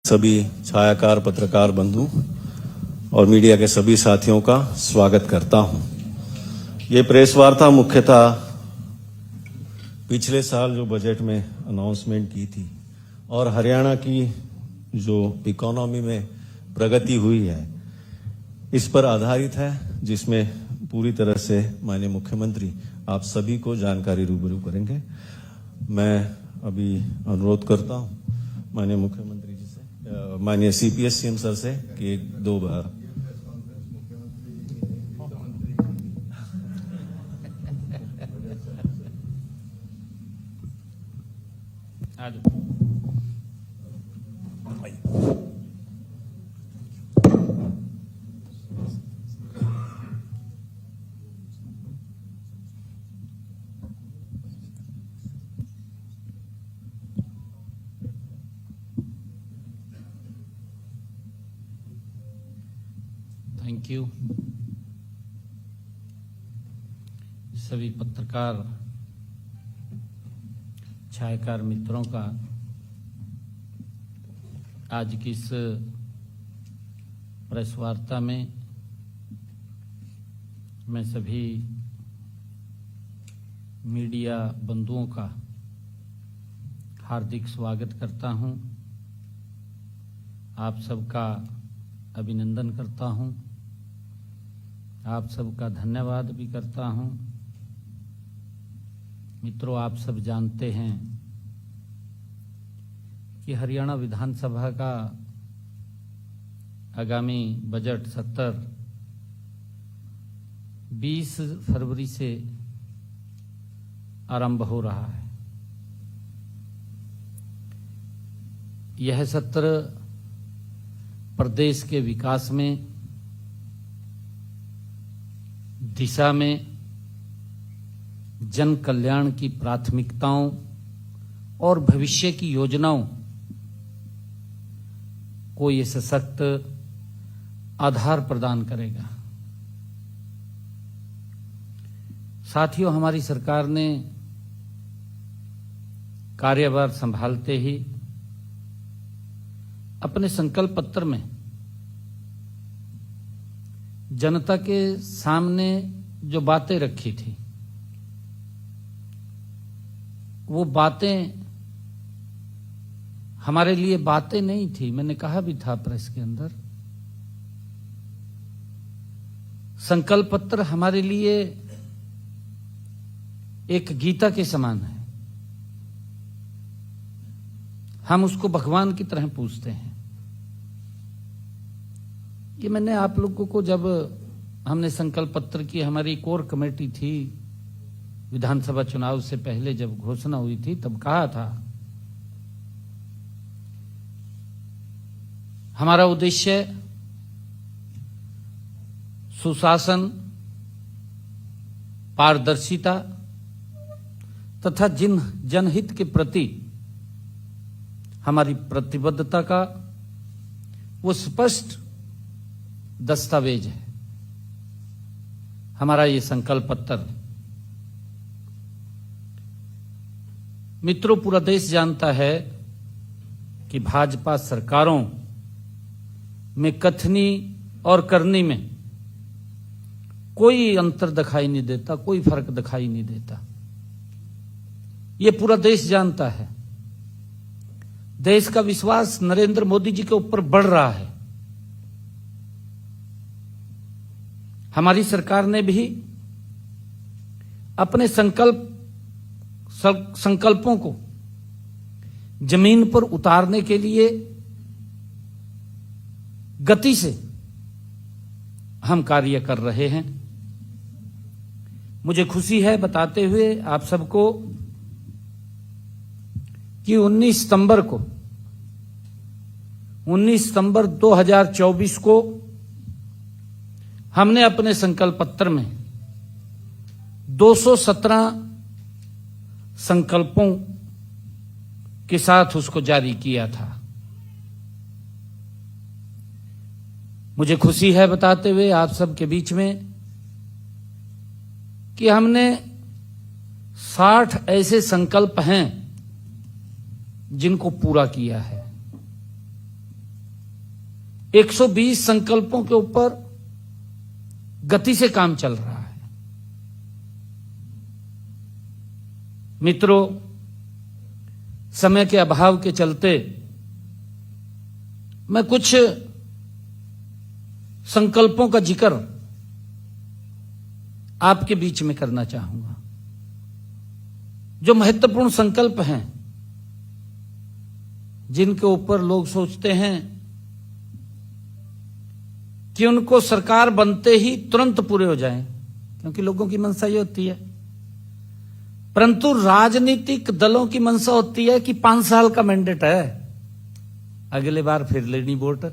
सभी छायाकार पत्रकार बंधु और मीडिया के सभी साथियों का स्वागत करता हूं। ये प्रेस वार्ता मुख्यतः पिछले साल जो बजट में अनाउंसमेंट की थी और हरियाणा की जो इकोनॉमी में प्रगति हुई है इस पर आधारित है, जिसमें पूरी तरह से माननीय मुख्यमंत्री आप सभी को जानकारी रूबरू करेंगे। मैं अभी अनुरोध करता हूं माननीय मुख्यमंत्री जी से, माननीय सीपीएस सीएम सर से कि एक दो बार थैंक यू। सभी पत्रकार छायाकार मित्रों का आज की इस प्रेस वार्ता में मैं सभी मीडिया बंधुओं का हार्दिक स्वागत करता हूं। आप सबका अभिनंदन करता हूं, आप सबका धन्यवाद भी करता हूं। मित्रों, आप सब जानते हैं कि हरियाणा विधानसभा का आगामी बजट सत्र 20 फरवरी से आरंभ हो रहा है। यह सत्र प्रदेश के विकास में, दिशा में, जन कल्याण की प्राथमिकताओं और भविष्य की योजनाओं को ये सशक्त आधार प्रदान करेगा। साथियों, हमारी सरकार ने कार्यभार संभालते ही अपने संकल्प पत्र में जनता के सामने जो बातें रखी थी वो बातें हमारे लिए बातें नहीं थी। मैंने कहा भी था प्रेस के अंदर, संकल्प पत्र हमारे लिए एक गीता के समान है। हम उसको भगवान की तरह पूजते हैं। ये मैंने आप लोगों को, जब हमने संकल्प पत्र की, हमारी कोर कमेटी थी विधानसभा चुनाव से पहले जब घोषणा हुई थी, तब कहा था हमारा उद्देश्य सुशासन, पारदर्शिता तथा जनहित के प्रति हमारी प्रतिबद्धता का वो स्पष्ट दस्तावेज है। हमारा ये संकल्प पत्र, मित्रों, पूरा देश जानता है कि भाजपा सरकारों में कथनी और करनी में कोई अंतर दिखाई नहीं देता, कोई फर्क दिखाई नहीं देता। ये पूरा देश जानता है। देश का विश्वास नरेंद्र मोदी जी के ऊपर बढ़ रहा है। हमारी सरकार ने भी अपने संकल्पों को जमीन पर उतारने के लिए गति से हम कार्य कर रहे हैं। मुझे खुशी है बताते हुए आप सबको कि 19 सितंबर 2024 को हमने अपने संकल्प पत्र में 217 संकल्पों के साथ उसको जारी किया था। मुझे खुशी है बताते हुए आप सबके बीच में कि हमने 60 ऐसे संकल्प हैं जिनको पूरा किया है। 120 संकल्पों के ऊपर गति से काम चल रहा है। मित्रों, समय के अभाव के चलते मैं कुछ संकल्पों का जिक्र आपके बीच में करना चाहूंगा, जो महत्वपूर्ण संकल्प हैं, जिनके ऊपर लोग सोचते हैं कि उनको सरकार बनते ही तुरंत पूरे हो जाएं, क्योंकि लोगों की मंशा ये होती है। परंतु राजनीतिक दलों की मंशा होती है कि 5 साल का मैंडेट है, अगले बार फिर लेनी वोट,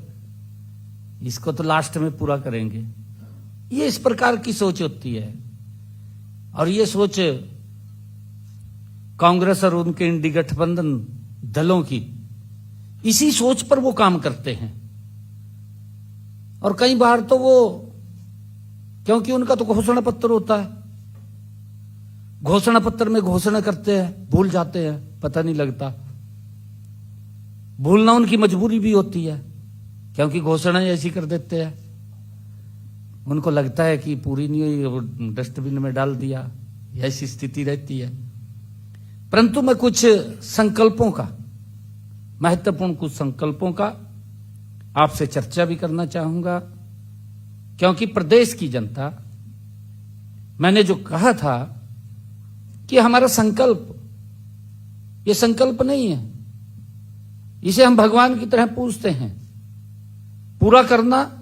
इसको तो लास्ट में पूरा करेंगे। ये इस प्रकार की सोच होती है, और ये सोच कांग्रेस और उनके इंडी गठबंधन दलों की, इसी सोच पर वो काम करते हैं। और कई बार तो वो, क्योंकि उनका तो घोषणा पत्र होता है, घोषणा पत्र में घोषणा करते हैं, भूल जाते हैं, पता नहीं लगता। भूलना उनकी मजबूरी भी होती है, क्योंकि घोषणा ऐसी कर देते हैं, उनको लगता है कि पूरी नहीं हुई, डस्टबिन में डाल दिया, ऐसी स्थिति रहती है। परंतु मैं कुछ संकल्पों का, महत्वपूर्ण कुछ संकल्पों का आपसे चर्चा भी करना चाहूंगा, क्योंकि प्रदेश की जनता, मैंने जो कहा था कि हमारा संकल्प, ये संकल्प नहीं है, इसे हम भगवान की तरह पूजते हैं, पूरा करना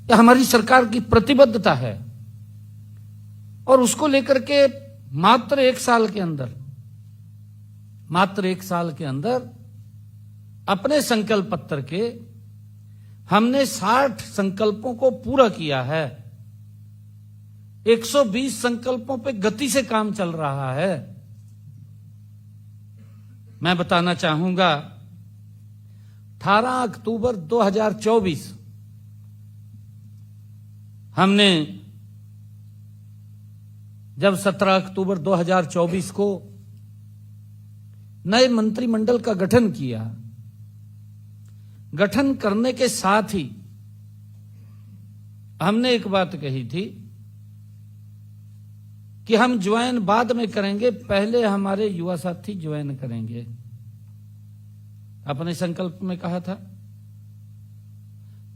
ये हमारी सरकार की प्रतिबद्धता है। और उसको लेकर के मात्र 1 साल के अंदर अपने संकल्प पत्र के हमने 60 संकल्पों को पूरा किया है। 120 संकल्पों पे गति से काम चल रहा है। मैं बताना चाहूंगा, 18 अक्टूबर 2024 हमने, जब 17 अक्टूबर 2024 को नए मंत्रिमंडल का गठन किया, गठन करने के साथ ही हमने एक बात कही थी कि हम ज्वाइन बाद में करेंगे, पहले हमारे युवा साथी ज्वाइन करेंगे। अपने संकल्प में कहा था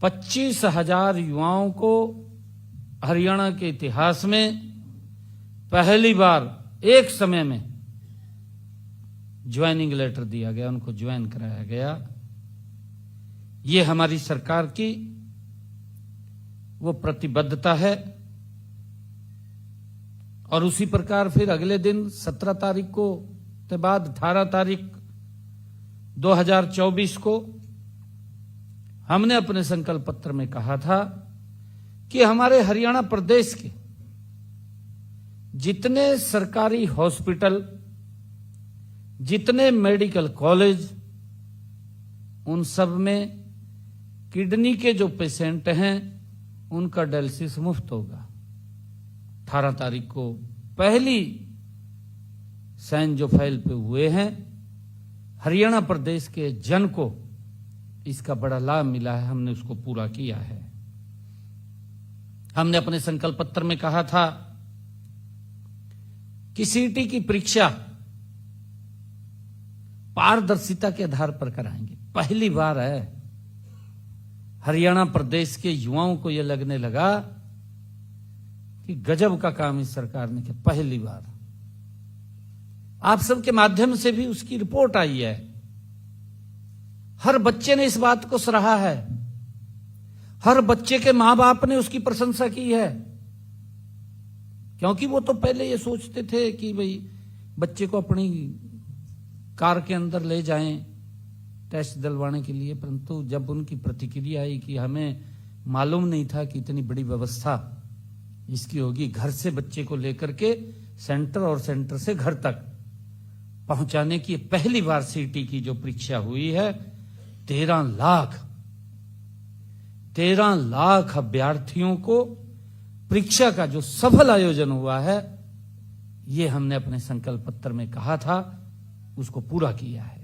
25,000 युवाओं को हरियाणा के इतिहास में पहली बार एक समय में ज्वाइनिंग लेटर दिया गया, उनको ज्वाइन कराया गया। ये हमारी सरकार की वो प्रतिबद्धता है। और उसी प्रकार फिर अगले दिन 17 तारीख को के बाद 18 तारीख 2024 को हमने अपने संकल्प पत्र में कहा था कि हमारे हरियाणा प्रदेश के जितने सरकारी हॉस्पिटल, जितने मेडिकल कॉलेज, उन सब में किडनी के जो पेशेंट हैं उनका डायलिसिस मुफ्त होगा। 18 तारीख को पहली साइन जो फाइल पे हुए हैं, हरियाणा प्रदेश के जन को इसका बड़ा लाभ मिला है, हमने उसको पूरा किया है। हमने अपने संकल्प पत्र में कहा था कि सीटी की परीक्षा पारदर्शिता के आधार पर कराएंगे। पहली बार है हरियाणा प्रदेश के युवाओं को यह लगने लगा कि गजब का काम इस सरकार ने किया। पहली बार आप सबके माध्यम से भी उसकी रिपोर्ट आई है। हर बच्चे ने इस बात को सराहा है, हर बच्चे के मां बाप ने उसकी प्रशंसा की है, क्योंकि वो तो पहले ये सोचते थे कि भाई बच्चे को अपनी कार के अंदर ले जाएं टेस्ट दिलवाने के लिए। परंतु जब उनकी प्रतिक्रिया आई कि हमें मालूम नहीं था कि इतनी बड़ी व्यवस्था इसकी होगी, घर से बच्चे को लेकर के सेंटर और सेंटर से घर तक पहुंचाने की पहली बार सीटी की जो परीक्षा हुई है, 13 लाख अभ्यर्थियों को परीक्षा का जो सफल आयोजन हुआ है, ये हमने अपने संकल्प पत्र में कहा था, उसको पूरा किया है।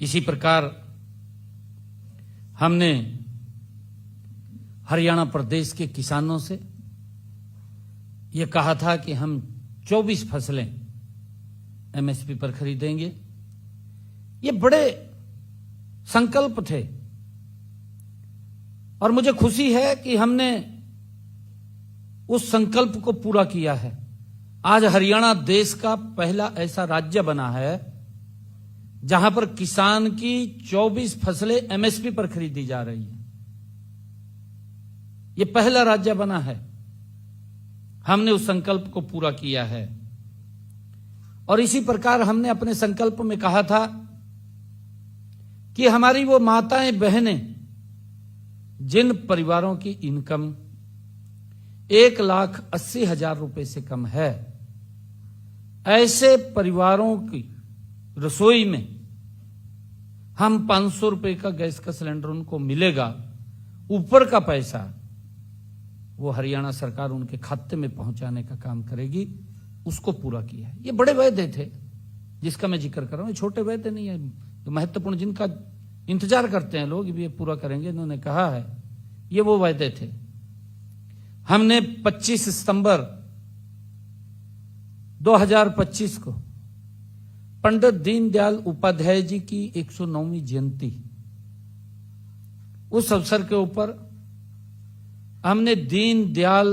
इसी प्रकार हमने हरियाणा प्रदेश के किसानों से यह कहा था कि हम 24 फसलें एमएसपी पर खरीदेंगे। ये बड़े संकल्प थे और मुझे खुशी है कि हमने उस संकल्प को पूरा किया है। आज हरियाणा देश का पहला ऐसा राज्य बना है जहां पर किसान की 24 फसलें एमएसपी पर खरीदी जा रही है। यह पहला राज्य बना है। हमने उस संकल्प को पूरा किया है और इसी प्रकार हमने अपने संकल्प में कहा था कि हमारी वो माताएं बहनें जिन परिवारों की इनकम 1,80,000 रुपए से कम है, ऐसे परिवारों की रसोई में हम 500 रुपए का गैस का सिलेंडर उनको मिलेगा। ऊपर का पैसा वो हरियाणा सरकार उनके खाते में पहुंचाने का काम करेगी। उसको पूरा किया है। ये बड़े वायदे थे जिसका मैं जिक्र कर रहा हूं। छोटे वायदे नहीं है, तो महत्वपूर्ण जिनका इंतजार करते हैं लोग भी ये पूरा करेंगे। इन्होंने कहा है ये वो वायदे थे। हमने 25 सितंबर 2025 को पंडित दीनदयाल उपाध्याय जी की 109वीं जयंती, उस अवसर के ऊपर हमने दीनदयाल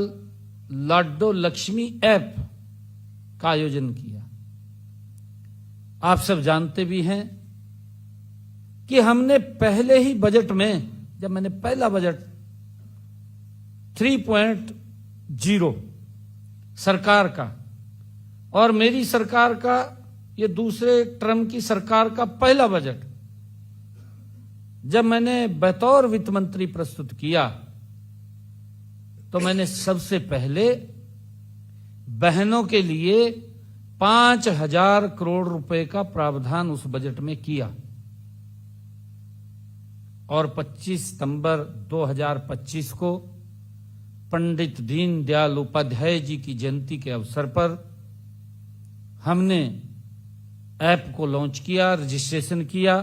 लाडो लक्ष्मी ऐप का आयोजन किया। आप सब जानते भी हैं कि हमने पहले ही बजट में, जब मैंने पहला बजट 3.0 सरकार का और मेरी सरकार का ये दूसरे टर्म की सरकार का पहला बजट जब मैंने बतौर वित्त मंत्री प्रस्तुत किया, तो मैंने सबसे पहले बहनों के लिए 5,000 करोड़ रुपए का प्रावधान उस बजट में किया और 25 सितंबर 2025 को पंडित दीनदयाल उपाध्याय जी की जयंती के अवसर पर हमने ऐप को लॉन्च किया, रजिस्ट्रेशन किया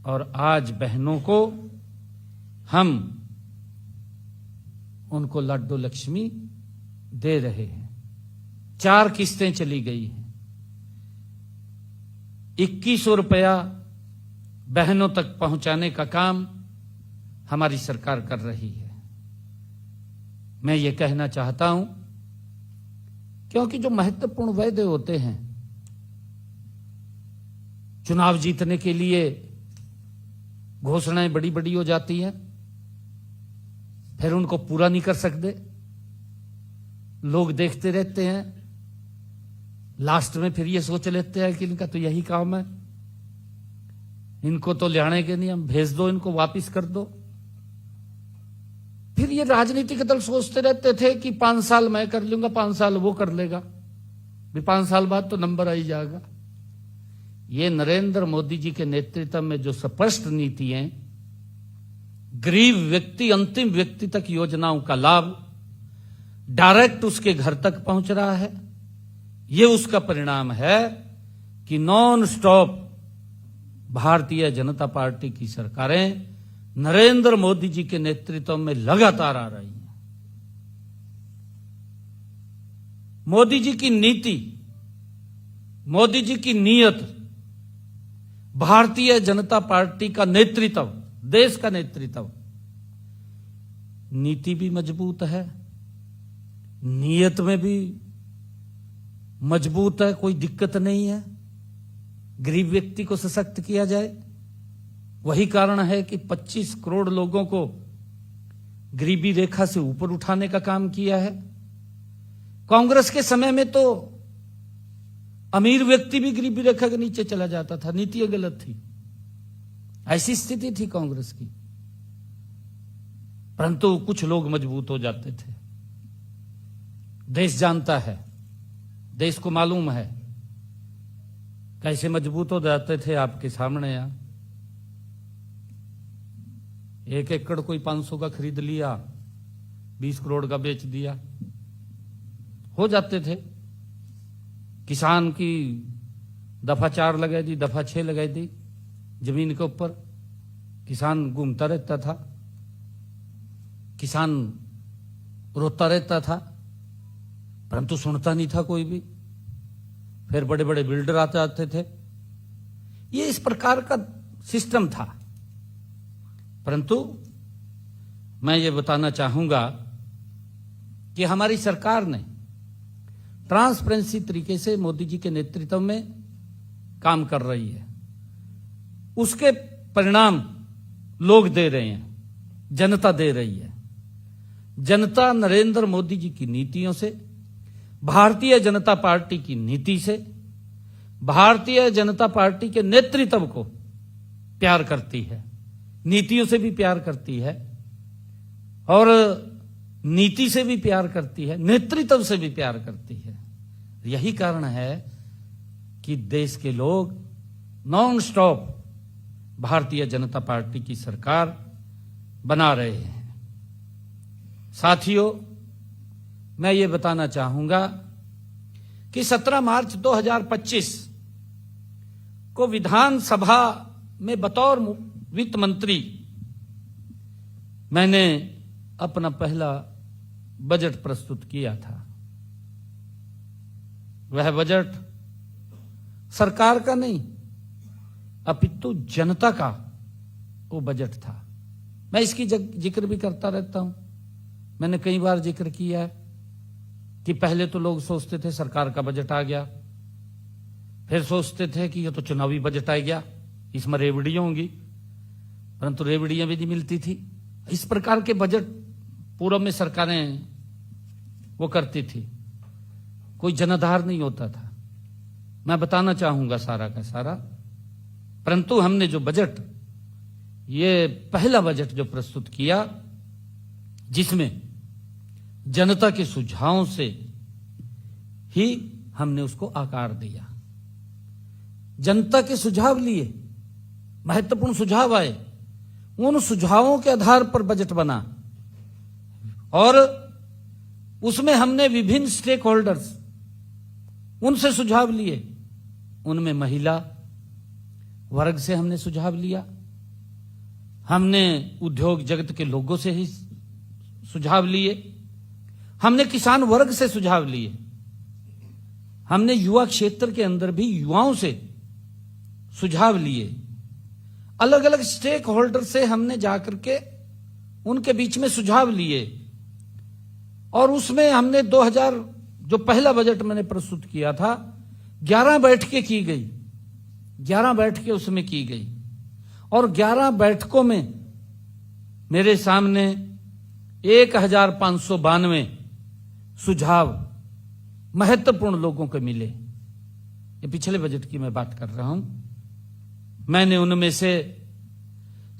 और आज बहनों को हम उनको लड्डू लक्ष्मी दे रहे हैं। 4 किस्तें चली गई हैं। 2100 रुपया बहनों तक पहुंचाने का काम हमारी सरकार कर रही है। मैं ये कहना चाहता हूं क्योंकि जो महत्वपूर्ण वायदे होते हैं, चुनाव जीतने के लिए घोषणाएं बड़ी बड़ी हो जाती हैं, फिर उनको पूरा नहीं कर सकते, लोग देखते रहते हैं, लास्ट में फिर ये सोच लेते हैं कि इनका तो यही काम है, इनको तो लियाने के नहीं, हम भेज दो, इनको वापिस कर दो। फिर ये राजनीतिक दल सोचते रहते थे कि 5 साल मैं कर लूंगा, 5 साल वो कर लेगा, भी 5 साल बाद तो नंबर आ ही जाएगा। ये नरेंद्र मोदी जी के नेतृत्व में जो स्पष्ट नीति है, गरीब व्यक्ति अंतिम व्यक्ति तक योजनाओं का लाभ डायरेक्ट उसके घर तक पहुंच रहा है। ये उसका परिणाम है कि non stop Bharatiya Janata party की सरकारें नरेंद्र मोदी जी के नेतृत्व में लगातार आ रही हैं। मोदी जी की नीति, मोदी जी की नीयत, भारतीय जनता पार्टी का नेतृत्व, देश का नेतृत्व, नीति भी मजबूत है, नीयत में भी मजबूत है, कोई दिक्कत नहीं है। गरीब व्यक्ति को सशक्त किया जाए, वही कारण है कि 25 करोड़ लोगों को गरीबी रेखा से ऊपर उठाने का काम किया है। कांग्रेस के समय में तो अमीर व्यक्ति भी गरीबी रेखा के नीचे चला जाता था, नीति गलत थी, ऐसी स्थिति थी कांग्रेस की। परंतु कुछ लोग मजबूत हो जाते थे। देश जानता है, देश को मालूम है कैसे मजबूत हो जाते थे। आपके सामने यहां 1 एकड़ कोई 500 का खरीद लिया, 20 करोड़ का बेच दिया, हो जाते थे। किसान की दफा 4 लगा दी, दफा 6 लगा दी जमीन के ऊपर, किसान घूमता रहता था, किसान रोता रहता था, परंतु सुनता नहीं था कोई भी। फिर बड़े बड़े बिल्डर आते थे। ये इस प्रकार का सिस्टम था। परंतु मैं ये बताना चाहूंगा कि हमारी सरकार ने ट्रांसपेरेंसी तरीके से मोदी जी के नेतृत्व में काम कर रही है। उसके परिणाम लोग दे रहे हैं, जनता दे रही है। जनता नरेंद्र मोदी जी की नीतियों से, भारतीय जनता पार्टी की नीति से, भारतीय जनता पार्टी के नेतृत्व को प्यार करती है, नीतियों से भी प्यार करती है और नीति से भी प्यार करती है, नेतृत्व से भी प्यार करती है। यही कारण है कि देश के लोग non stop Bharatiya Janata party की सरकार बना रहे हैं। साथियों, मैं ये बताना चाहूंगा कि 17 मार्च 2025 को विधानसभा में बतौर वित्त मंत्री मैंने अपना पहला बजट प्रस्तुत किया था। वह बजट सरकार का नहीं अपितु जनता का वो बजट था। मैं इसकी जिक्र भी करता रहता हूं। मैंने कई बार जिक्र किया है कि पहले तो लोग सोचते थे सरकार का बजट आ गया, फिर सोचते थे कि ये तो चुनावी बजट आ गया, इसमें रेवड़ियां होंगी, परंतु रेवड़ियां भी नहीं मिलती थी। इस प्रकार के बजट पूर्व में सरकारें वो करती थी, कोई जनाधार नहीं होता था। मैं बताना चाहूंगा सारा का सारा। परंतु हमने जो बजट, ये पहला बजट जो प्रस्तुत किया, जिसमें जनता के सुझावों से ही हमने उसको आकार दिया। जनता के सुझाव लिए, महत्वपूर्ण सुझाव आए, उन सुझावों के आधार पर बजट बना और उसमें हमने विभिन्न स्टेक होल्डर्स, उनसे सुझाव लिए। उनमें महिला वर्ग से हमने सुझाव लिया, हमने उद्योग जगत के लोगों से ही सुझाव लिए, हमने किसान वर्ग से सुझाव लिए, हमने युवा क्षेत्र के अंदर भी युवाओं से सुझाव लिए। अलग अलग स्टेक होल्डर से हमने जाकर के उनके बीच में सुझाव लिए और उसमें हमने 2000 जो पहला बजट मैंने प्रस्तुत किया था, 11 बैठकें की गई, 11 बैठकें उसमें की गई और 11 बैठकों में मेरे सामने 1592 सुझाव महत्वपूर्ण लोगों को मिले। ये पिछले बजट की मैं बात कर रहा हूं। मैंने उनमें से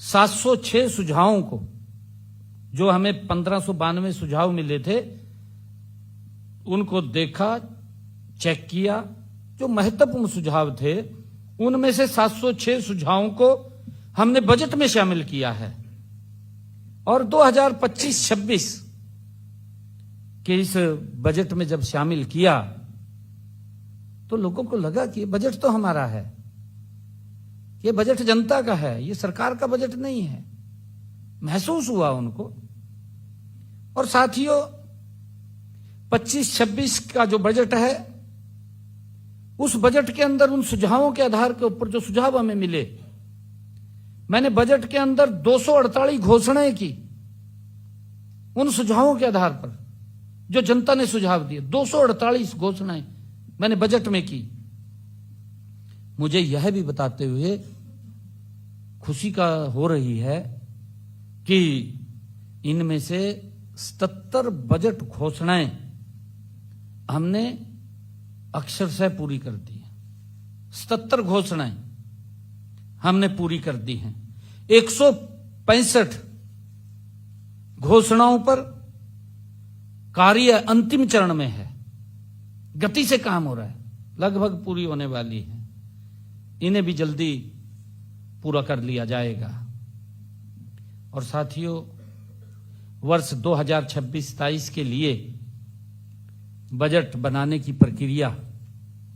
706 सुझावों को, जो हमें 1592 सुझाव मिले थे, उनको देखा, चेक किया। जो महत्वपूर्ण सुझाव थे उनमें से 706 सुझावों को हमने बजट में शामिल किया है और 2025-26 के इस बजट में जब शामिल किया तो लोगों को लगा कि ये बजट तो हमारा है, ये बजट जनता का है, ये सरकार का बजट नहीं है। महसूस हुआ उनको। और साथियों, 25-26 का जो बजट है, उस बजट के अंदर उन सुझावों के आधार के ऊपर जो सुझाव हमें मिले, मैंने बजट के अंदर 248 घोषणाएं की उन सुझावों के आधार पर जो जनता ने सुझाव दिए। 248 घोषणाएं मैंने बजट में की। मुझे यह भी बताते हुए खुशी का हो रही है कि इनमें से 77 बजट घोषणाएं हमने अक्षरशः पूरी कर दी है। 77 घोषणाएं हमने पूरी कर दी हैं। 165 घोषणाओं पर कार्य अंतिम चरण में है, गति से काम हो रहा है, लगभग पूरी होने वाली है। इन्हें भी जल्दी पूरा कर लिया जाएगा। और साथियों, वर्ष 2026-27 के लिए बजट बनाने की प्रक्रिया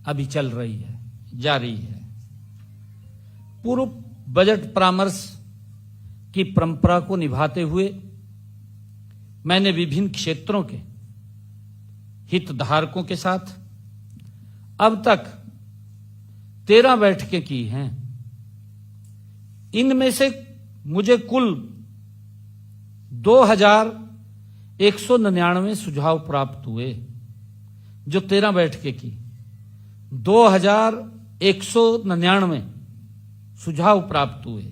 अभी चल रही है, जारी है। पूर्व बजट परामर्श की परंपरा को निभाते हुए मैंने विभिन्न क्षेत्रों के हितधारकों के साथ अब तक 13 बैठकें की हैं। इनमें से मुझे कुल 2199 सुझाव प्राप्त हुए। जो 13 बैठकें की, 2199 सुझाव प्राप्त हुए।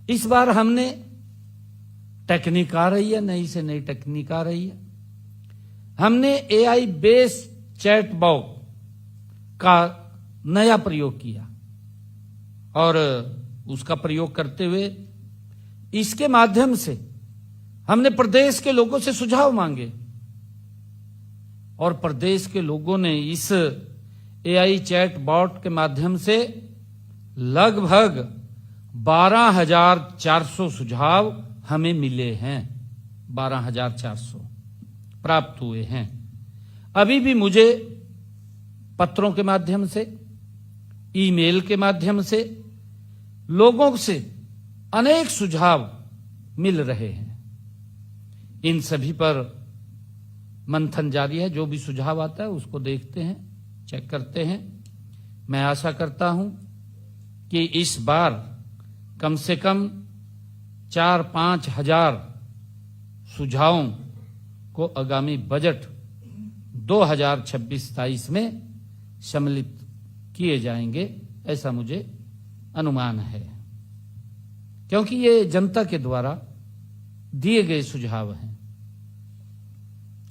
इस बार हमने टेक्निक आ रही है, नई से नई टेक्निक आ रही है। हमने AI बेस्ड चैट बॉक्स का नया प्रयोग किया और उसका प्रयोग करते हुए इसके माध्यम से हमने प्रदेश के लोगों से सुझाव मांगे और प्रदेश के लोगों ने इस AI चैट बॉट के माध्यम से लगभग 12,400 सुझाव हमें मिले हैं। 12,400 प्राप्त हुए हैं। अभी भी मुझे पत्रों के माध्यम से, ईमेल के माध्यम से लोगों से अनेक सुझाव मिल रहे हैं। इन सभी पर मंथन जारी है। जो भी सुझाव आता है उसको देखते हैं, चेक करते हैं। मैं आशा करता हूं कि इस बार कम से कम 4-5 हजार सुझावों को आगामी बजट 2026-27 में सम्मिलित किए जाएंगे, ऐसा मुझे अनुमान है, क्योंकि ये जनता के द्वारा दिए गए सुझाव हैं।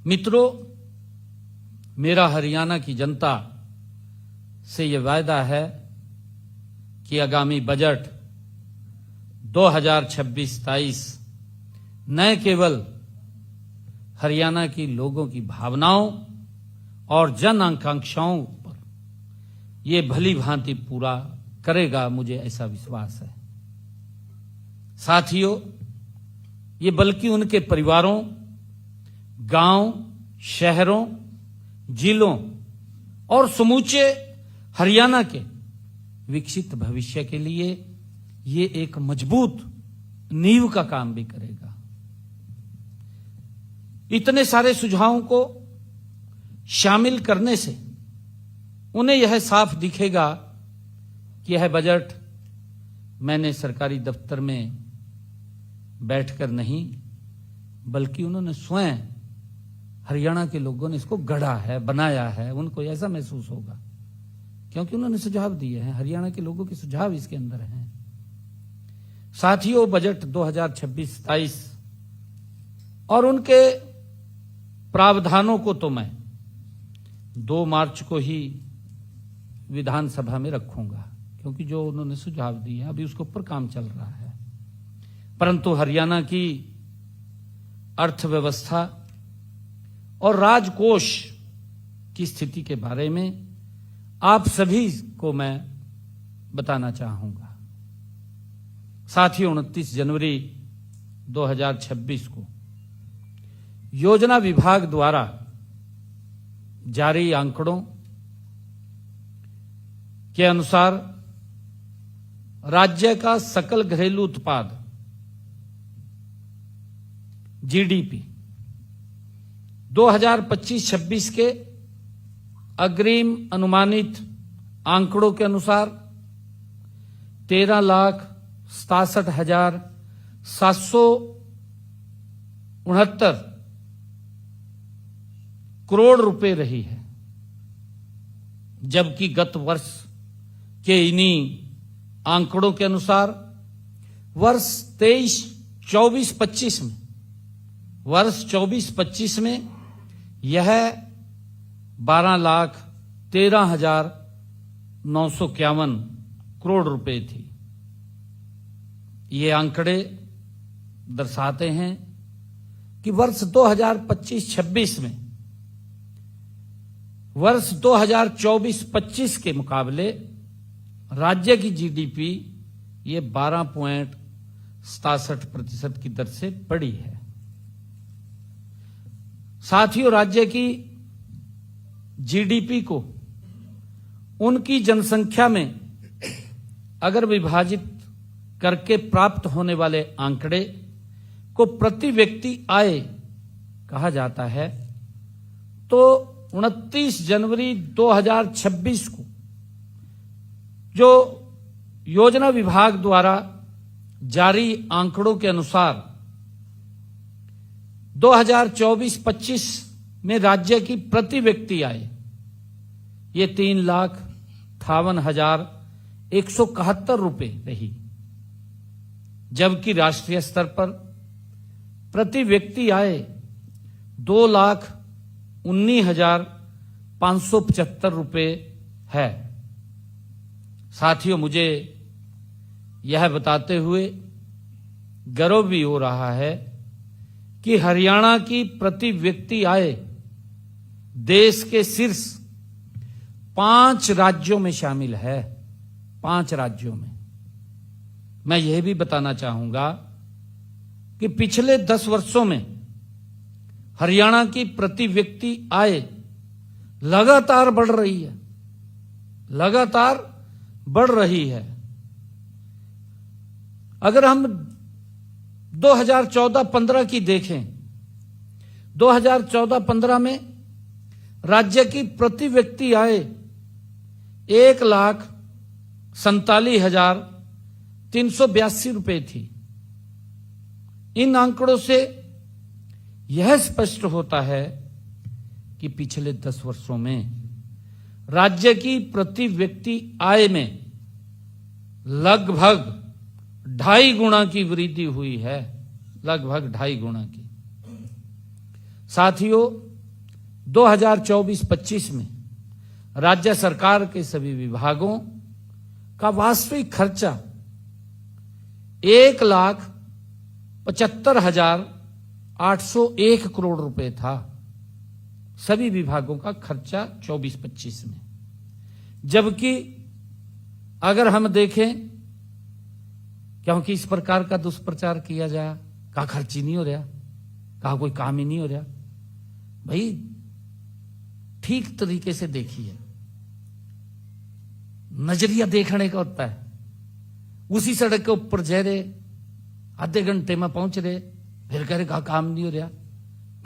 मित्रों, मेरा हरियाणा की जनता से यह वायदा है कि आगामी बजट 2026-27 न केवल हरियाणा की लोगों की भावनाओं और जन आकांक्षाओं पर यह भली भांति पूरा करेगा, मुझे ऐसा विश्वास है। साथियों, ये बल्कि उनके परिवारों, गांव, शहरों, जिलों और समूचे हरियाणा के विकसित भविष्य के लिए ये एक मजबूत नींव का काम भी करेगा। इतने सारे सुझावों को शामिल करने से उन्हें यह साफ दिखेगा कि यह बजट मैंने सरकारी दफ्तर में बैठकर नहीं, बल्कि उन्होंने स्वयं हरियाणा के लोगों ने इसको गढ़ा है, बनाया है। उनको ऐसा महसूस होगा क्योंकि उन्होंने सुझाव दिए हैं। हरियाणा के लोगों के सुझाव इसके अंदर हैं। साथियों, बजट 2026-27 और उनके प्रावधानों को तो मैं 2 मार्च को ही विधानसभा में रखूंगा, क्योंकि जो उन्होंने सुझाव दिए हैं अभी उसके ऊपर काम चल रहा है। परंतु हरियाणा की अर्थव्यवस्था और राजकोष की स्थिति के बारे में आप सभी को मैं बताना चाहूंगा। साथियों, 29 जनवरी 2026 को योजना विभाग द्वारा जारी आंकड़ों के अनुसार राज्य का सकल घरेलू उत्पाद GDP 2025-26 के अग्रिम अनुमानित आंकड़ों के अनुसार 13,67,769 करोड़ रुपए रही है, जबकि गत वर्ष के इन्हीं आंकड़ों के अनुसार वर्ष 24-25 में यह 12,13,951 करोड़ रुपए थी। ये आंकड़े दर्शाते हैं कि वर्ष 2025-26 में वर्ष 2024-25 के मुकाबले राज्य की GDP ये 12.67% की दर से बढ़ी है। साथियों, राज्य की GDP को उनकी जनसंख्या में अगर विभाजित करके प्राप्त होने वाले आंकड़े को प्रति व्यक्ति आय कहा जाता है, तो 29 जनवरी 2026 को जो योजना विभाग द्वारा जारी आंकड़ों के अनुसार 2024-25 में राज्य की प्रति व्यक्ति आय ये 3,58,171 रुपए रही, जबकि राष्ट्रीय स्तर पर प्रति व्यक्ति आय 2,19,575 रुपए है। साथियों, मुझे यह बताते हुए गर्व भी हो रहा है कि हरियाणा की प्रति व्यक्ति आय देश के शीर्ष 5 राज्यों में शामिल है। 5 राज्यों में। मैं यह भी बताना चाहूंगा कि पिछले 10 वर्षों में हरियाणा की प्रति व्यक्ति आय लगातार बढ़ रही है, लगातार बढ़ रही है। अगर हम 2014-15 की देखें, 2014-15 में राज्य की प्रति व्यक्ति आय 1,47,382 रुपए थी। इन आंकड़ों से यह स्पष्ट होता है कि पिछले 10 वर्षों में राज्य की प्रति व्यक्ति आय में लगभग 2.5 गुना की वृद्धि हुई है, लगभग 2.5 गुना की। साथियों, 2024-25 में राज्य सरकार के सभी विभागों का वास्तविक खर्चा 1,75,801 करोड़ रुपए था। सभी विभागों का खर्चा 24-25 में। जबकि अगर हम देखें, क्योंकि इस प्रकार का दुष्प्रचार किया जाए, कहा खर्च ही नहीं हो रहा, कहा कोई काम ही नहीं हो रहा। भाई ठीक तरीके से देखिए, नजरिया देखने का होता है। उसी सड़क के ऊपर जा रहे, आधे घंटे में पहुंच रहे, फिर कह रहे कहा काम नहीं हो रहा,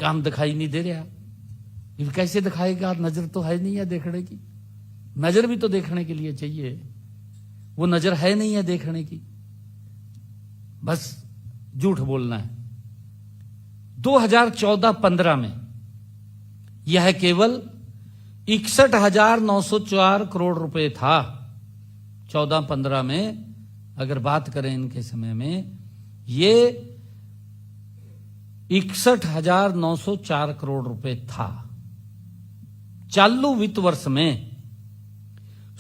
काम दिखाई नहीं दे रहा। फिर कैसे दिखाएगा? नजर तो है नहीं है देखने की। नजर भी तो देखने के लिए चाहिए, वो नजर है नहीं है देखने की, बस झूठ बोलना है। 2014-15 में यह केवल 61,904 करोड़ रुपए था। 14-15 में अगर बात करें इनके समय में, ये 61,904 करोड़ रुपए था। चालू वित्त वर्ष में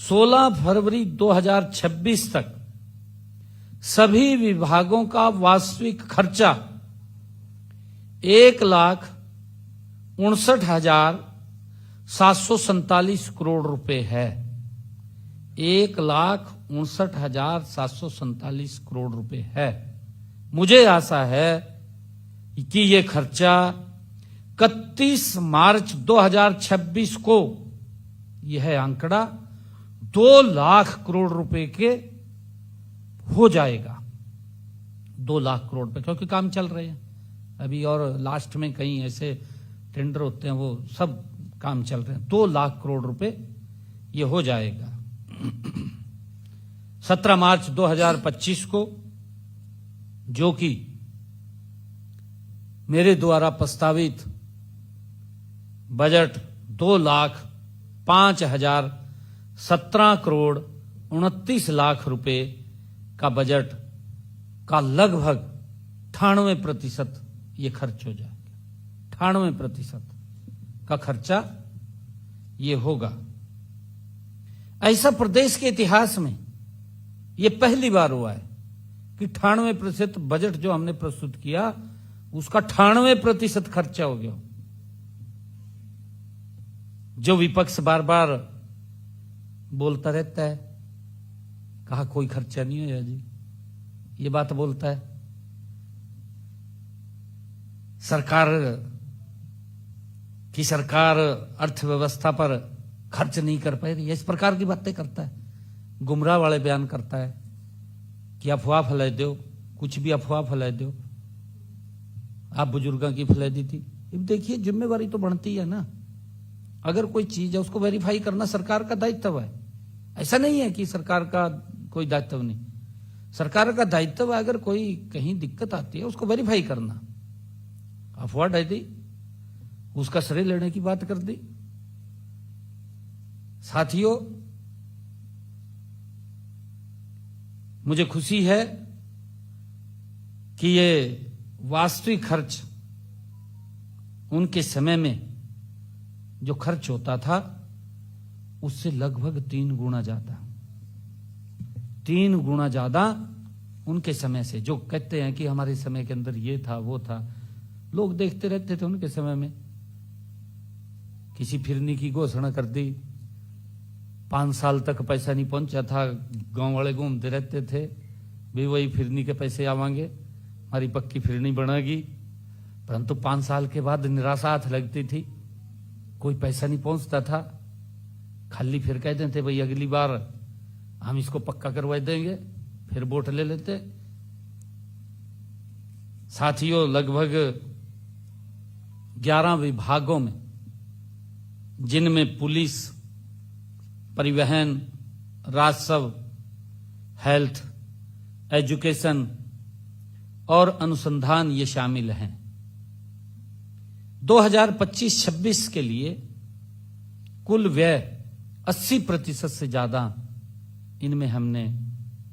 16 फरवरी 2026 तक सभी विभागों का वास्तविक खर्चा 1,59,747 करोड़ रुपए है। 1,59,747 करोड़ रुपए है। मुझे आशा है कि ये खर्चा 31 मार्च 2026 को यह आंकड़ा 2 लाख करोड़ रुपए के हो जाएगा। 2 लाख करोड़ पे, क्योंकि काम चल रहे हैं अभी, और लास्ट में कहीं ऐसे टेंडर होते हैं, वो सब काम चल रहे हैं। 2 लाख करोड़ रुपए ये हो जाएगा। 17 मार्च 2025 को, जो कि मेरे द्वारा प्रस्तावित बजट 2,05,017 करोड़ 29 लाख रुपए का बजट का लगभग 98% ये खर्च हो जाएगा। 98% का खर्चा ये होगा। ऐसा प्रदेश के इतिहास में ये पहली बार हुआ है कि 98% बजट जो हमने प्रस्तुत किया, उसका 98% खर्चा हो गया। जो विपक्ष बार बार बोलता रहता है, कहा कोई खर्चा नहीं होया जी, ये बात बोलता है। सरकार अर्थव्यवस्था पर खर्च नहीं कर पाई, इस प्रकार की बातें करता है, गुमराह वाले बयान करता है। कि अफवाह फैला दो, कुछ भी अफवाह फैला दो। आप बुजुर्गों की फैला दी थी। अब देखिए जिम्मेवारी तो बढ़ती है ना, अगर कोई चीज है उसको वेरीफाई करना सरकार का दायित्व है। ऐसा नहीं है कि सरकार का कोई दायित्व नहीं, सरकार का दायित्व है। अगर कोई कहीं दिक्कत आती है उसको वेरीफाई करना। अफवाह डाल दी, उसका श्रेय लेने की बात कर दी। साथियों, मुझे खुशी है कि ये वास्तविक खर्च उनके समय में जो खर्च होता था उससे लगभग 3 गुना ज्यादा, 3 गुना ज्यादा उनके समय से। जो कहते हैं कि हमारे समय के अंदर ये था वो था, लोग देखते रहते थे। उनके समय में किसी फिरनी की घोषणा कर दी, 5 साल तक पैसा नहीं पहुंचा था, गांव वाले घूमते रहते थे, भी वही फिरनी के पैसे आवांगे, हमारी पक्की फिरनी बनेगी। परंतु 5 साल के बाद निराशा हाथ लगती थी, कोई पैसा नहीं पहुंचता था। खाली फिर कह देते भाई अगली बार हम इसको पक्का करवा देंगे, फिर वोट ले लेते। साथियों, लगभग 11 विभागों में, जिनमें पुलिस, परिवहन, राजस्व, हेल्थ, एजुकेशन और अनुसंधान ये शामिल हैं, 2025-26 के लिए कुल व्यय 80% से ज्यादा इनमें हमने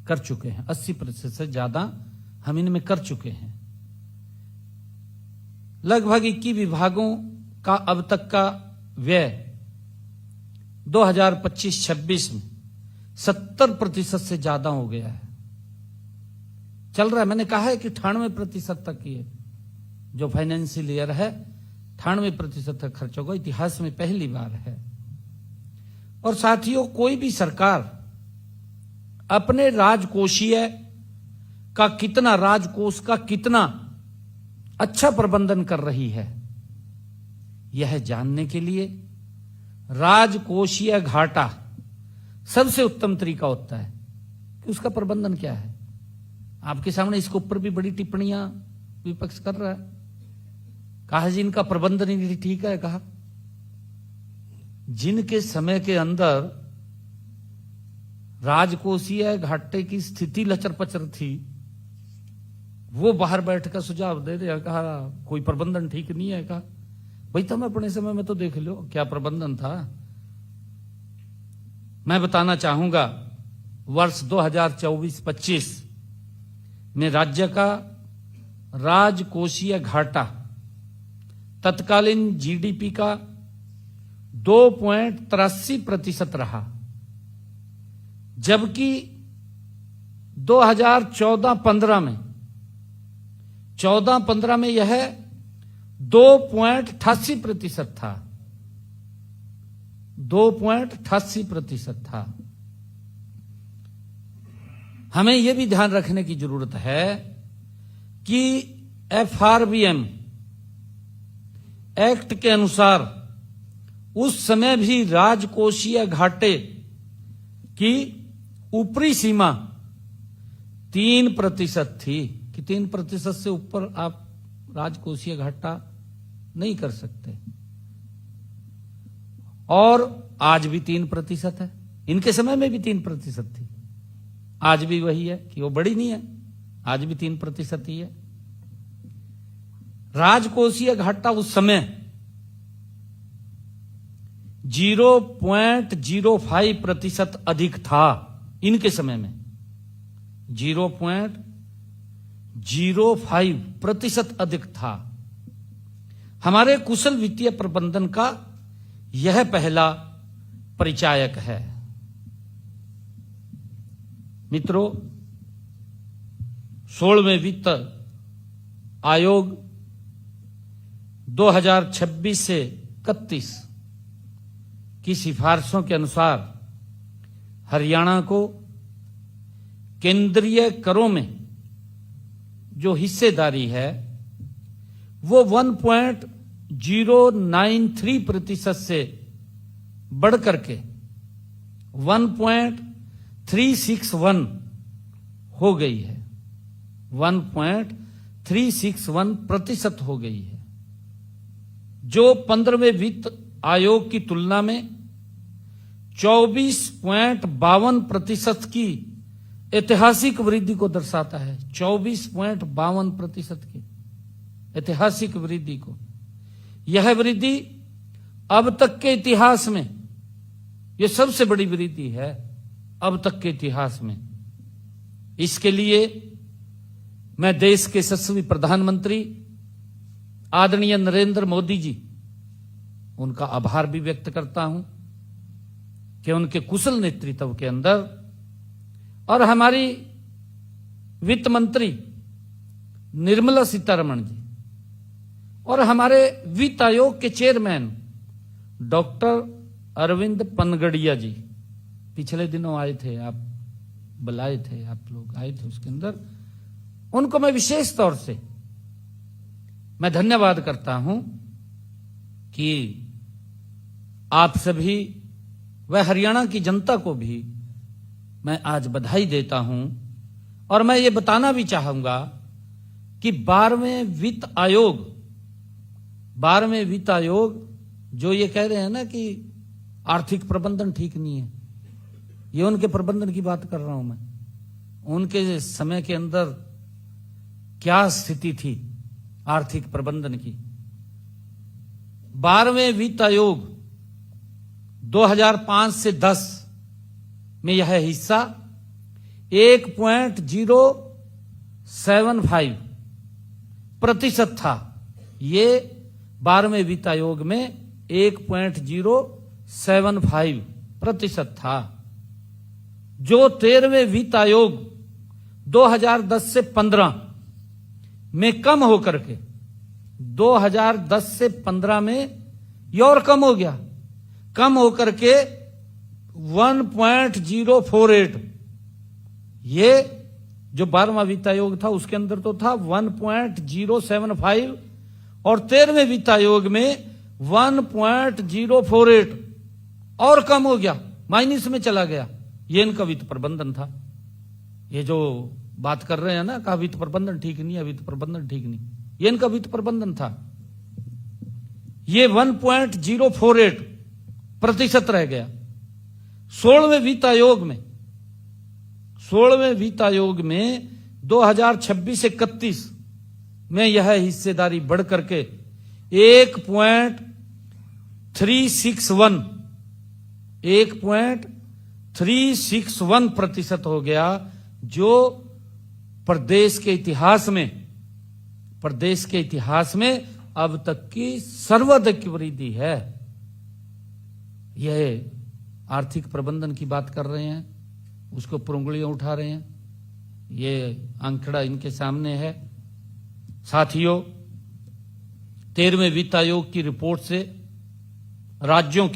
कर चुके हैं। 80% से ज्यादा हम इनमें कर चुके हैं। लगभग 21 विभागों का अब तक का व्यय 2025-26 में 70% से ज्यादा हो गया है, चल रहा है। मैंने कहा है कि 98% तक ये जो फाइनेंशियल ईयर है 98% तक खर्च होगा, इतिहास में पहली बार है। और साथियों, कोई भी सरकार अपने राजकोषीय का कितना, राजकोष का कितना अच्छा प्रबंधन कर रही है, यह जानने के लिए राजकोषीय घाटा सबसे उत्तम तरीका होता है कि उसका प्रबंधन क्या है। आपके सामने इसके ऊपर भी बड़ी टिप्पणियां विपक्ष कर रहा है। कहा जी इनका प्रबंधन ही नहीं ठीक है। कहा जिनके समय के अंदर राजकोषीय घाटे की स्थिति लचर पचर थी, वो बाहर बैठकर सुझाव दे रहे। कहा कोई प्रबंधन ठीक नहीं है। कहा भाई तुम अपने समय में तो देख लो क्या प्रबंधन था। मैं बताना चाहूंगा, वर्ष 2024-25 में राज्य का राजकोषीय घाटा तत्कालीन जीडीपी का 2.83% रहा, जबकि 2014-15 में यह 2.88% था। 2.88% था। हमें यह भी ध्यान रखने की जरूरत है कि FRBM एक्ट के अनुसार उस समय भी राजकोषीय घाटे की ऊपरी सीमा 3% थी कि 3% से ऊपर आप राजकोषीय घाटा नहीं कर सकते। और आज भी 3% है। इनके समय में भी 3% थी, आज भी वही है कि वो बड़ी नहीं है, आज भी 3% ही है। राजकोषीय घाटा उस समय 0.05% अधिक था। इनके समय में 0.05% अधिक था। हमारे कुशल वित्तीय प्रबंधन का यह पहला परिचायक है। मित्रों, 16वें वित्त आयोग 2026 से 31 की सिफारिशों के अनुसार हरियाणा को केंद्रीय करों में जो हिस्सेदारी है वो 1.093% से बढ़कर के 1.361 हो गई है, 1.361% हो गई है, जो 15वें वित्त आयोग की तुलना में 24.52% की ऐतिहासिक वृद्धि को दर्शाता है। 24.52% की ऐतिहासिक वृद्धि को, यह वृद्धि अब तक के इतिहास में यह सबसे बड़ी वृद्धि है अब तक के इतिहास में। इसके लिए मैं देश के यशस्वी प्रधानमंत्री आदरणीय नरेंद्र मोदी जी, उनका आभार भी व्यक्त करता हूं कि उनके कुशल नेतृत्व के अंदर, और हमारी वित्त मंत्री निर्मला सीतारमण जी और हमारे वित्त आयोग के चेयरमैन डॉक्टर अरविंद पनगड़िया जी पिछले दिनों आए थे, आप बुलाए थे, आप लोग आए थे उसके अंदर, उनको मैं विशेष तौर से मैं धन्यवाद करता हूं कि आप सभी व हरियाणा की जनता को भी मैं आज बधाई देता हूं। और मैं ये बताना भी चाहूंगा कि 12वें वित्त आयोग जो ये कह रहे हैं ना कि आर्थिक प्रबंधन ठीक नहीं है, ये उनके प्रबंधन की बात कर रहा हूं मैं। उनके समय के अंदर क्या स्थिति थी आर्थिक प्रबंधन की। 12वें वित्त आयोग 2005 से 10 में यह हिस्सा 1.075% था। ये 12वें वित्त आयोग में 1.075% था, जो 13वें वित्त आयोग 2010 से 15 में कम होकर के 2010 से 15 में ये और कम हो गया, कम होकर के 1.048। ये जो 12वां वित्त आयोग था उसके अंदर तो था 1.075 और 13वें वित्त आयोग में 1.048 और कम हो गया, माइनस में चला गया। ये इनका वित्त प्रबंधन था। ये जो बात कर रहे हैं ना कहा वित्त प्रबंधन ठीक नहीं है, वित्त प्रबंधन ठीक नहीं, ये इनका वित्त प्रबंधन था। ये 1.048% रह गया। 16वें वित्त आयोग में 2026-31 में यह हिस्सेदारी बढ़ करके 1.361% हो गया, जो प्रदेश के इतिहास में अब तक की सर्वाधिक वृद्धि है। यह आर्थिक प्रबंधन की बात कर रहे हैं, उसको पर उंगलियां उठा रहे हैं। ये आंकड़ा इनके सामने है। साथियों, 13वें वित्त आयोग की रिपोर्ट से राज्यों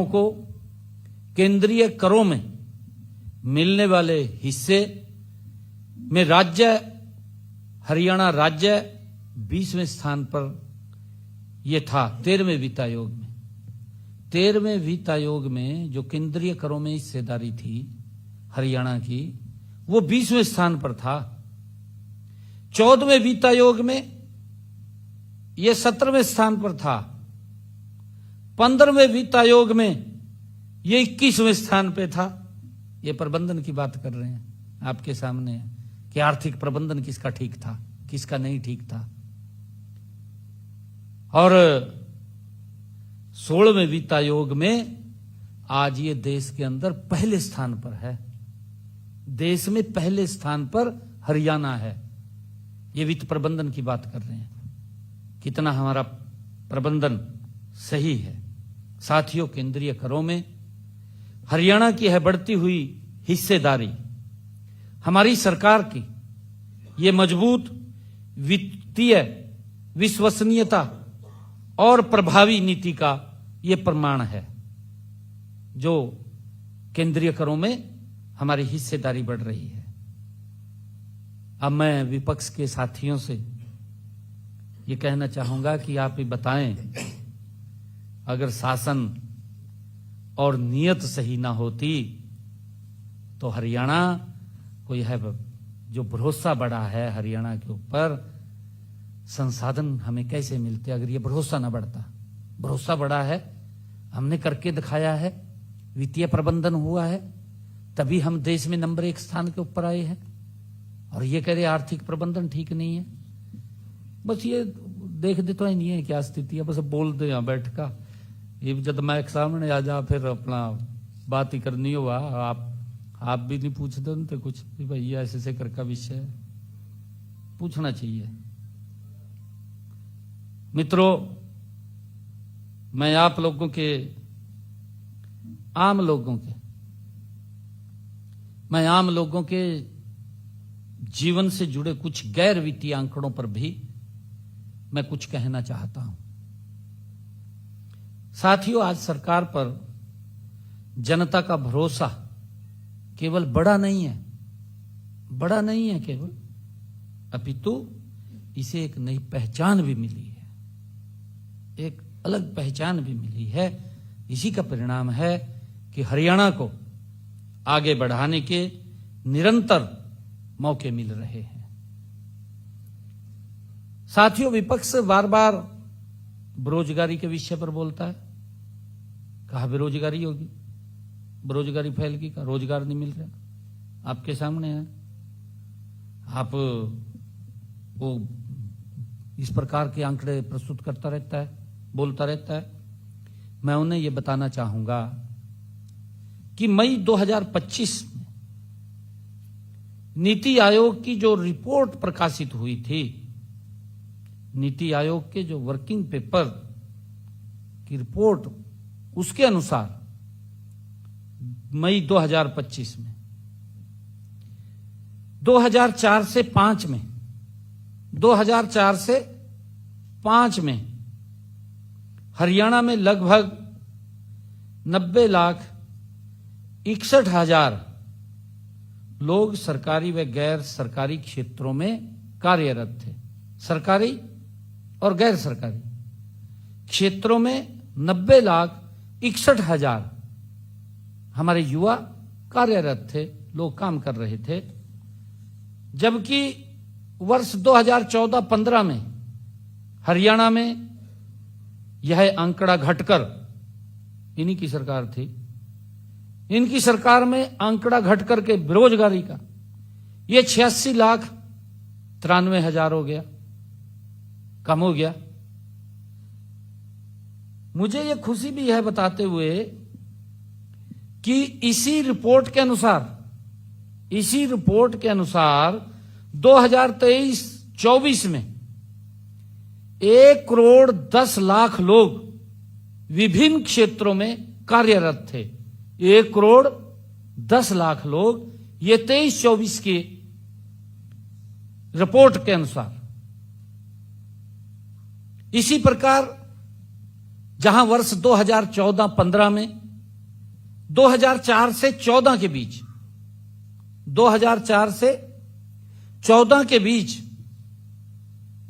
को केंद्रीय करों में मिलने वाले हिस्से में हरियाणा राज्य 20वें स्थान पर यह था। 13वें वित्त आयोग में 13वें वित्त आयोग में जो केंद्रीय करों में हिस्सेदारी थी हरियाणा की, वो 20वें स्थान पर था। 14वें वित्त आयोग में यह 17वें स्थान पर था। 15वें वित्त आयोग में यह 21वें स्थान पे था। ये प्रबंधन की बात कर रहे हैं, आपके सामने है कि आर्थिक प्रबंधन किसका ठीक था, किसका नहीं ठीक था। और 16वें वित्त आयोग में आज ये देश के अंदर पहले स्थान पर है। देश में पहले स्थान पर हरियाणा है। ये वित्त प्रबंधन की बात कर रहे हैं, कितना हमारा प्रबंधन सही है। साथियों, केंद्रीय करों में हरियाणा की है बढ़ती हुई हिस्सेदारी हमारी सरकार की ये मजबूत वित्तीय विश्वसनीयता और प्रभावी नीति का ये प्रमाण है, जो केंद्रीय करों में हमारी हिस्सेदारी बढ़ रही है। अब मैं विपक्ष के साथियों से ये कहना चाहूंगा कि आप ही बताएं, अगर शासन और नीयत सही ना होती तो हरियाणा कोई है जो भरोसा बढ़ा है हरियाणा के ऊपर, संसाधन हमें कैसे मिलते अगर ये भरोसा ना बढ़ता। भरोसा बढ़ा है, हमने करके दिखाया है, वित्तीय प्रबंधन हुआ है, तभी हम देश में नंबर 1 स्थान के ऊपर आए हैं। और ये कह रहे आर्थिक प्रबंधन ठीक नहीं है। बस ये देख दे तो नहीं है क्या स्थिति है, बस बोल दे यहाँ बैठ का, ये जब मैं सामने आ जा फिर अपना बात ही करनी हुआ। आप भी नहीं पूछते तो कुछ भाई ऐसे से कर का विषय है, पूछना चाहिए। मित्रों, मैं आप लोगों के, आम लोगों के जीवन से जुड़े कुछ गैर वित्तीय आंकड़ों पर भी मैं कुछ कहना चाहता हूं। साथियों, आज सरकार पर जनता का भरोसा केवल बड़ा नहीं है केवल, अपितु इसे एक नई पहचान भी मिली है, एक अलग पहचान भी मिली है। इसी का परिणाम है कि हरियाणा को आगे बढ़ाने के निरंतर मौके मिल रहे हैं। साथियों, विपक्ष बार बार बेरोजगारी के विषय पर बोलता है। कहा बेरोजगारी होगी, बेरोजगारी फैलगी, का रोजगार नहीं मिल रहा, आपके सामने है। आप वो इस प्रकार के आंकड़े प्रस्तुत करता रहता है, बोलता रहता है। मैं उन्हें यह बताना चाहूंगा कि मई 2025 में नीति आयोग की जो रिपोर्ट प्रकाशित हुई थी, नीति आयोग के जो वर्किंग पेपर की रिपोर्ट, उसके अनुसार मई 2025 में 2004 से 5 में हरियाणा में लगभग 90,61,000 लोग सरकारी व गैर सरकारी क्षेत्रों में कार्यरत थे। सरकारी और गैर सरकारी क्षेत्रों में 90,61,000 हमारे युवा कार्यरत थे, लोग काम कर रहे थे। जबकि वर्ष 2014-15 में हरियाणा में यह आंकड़ा घटकर, इन्हीं की सरकार थी, इनकी सरकार में आंकड़ा घटकर के बेरोजगारी का यह 86,93,000 हो गया, कम हो गया। मुझे यह खुशी भी है बताते हुए कि इसी रिपोर्ट के अनुसार 2023-24 में 1,10,00,000 लोग विभिन्न क्षेत्रों में कार्यरत थे। 1,10,00,000 लोग, ये 23-24 की रिपोर्ट के अनुसार। इसी प्रकार जहां वर्ष 2014-15 में 2004 से 14 के बीच 2004 से 14 के बीच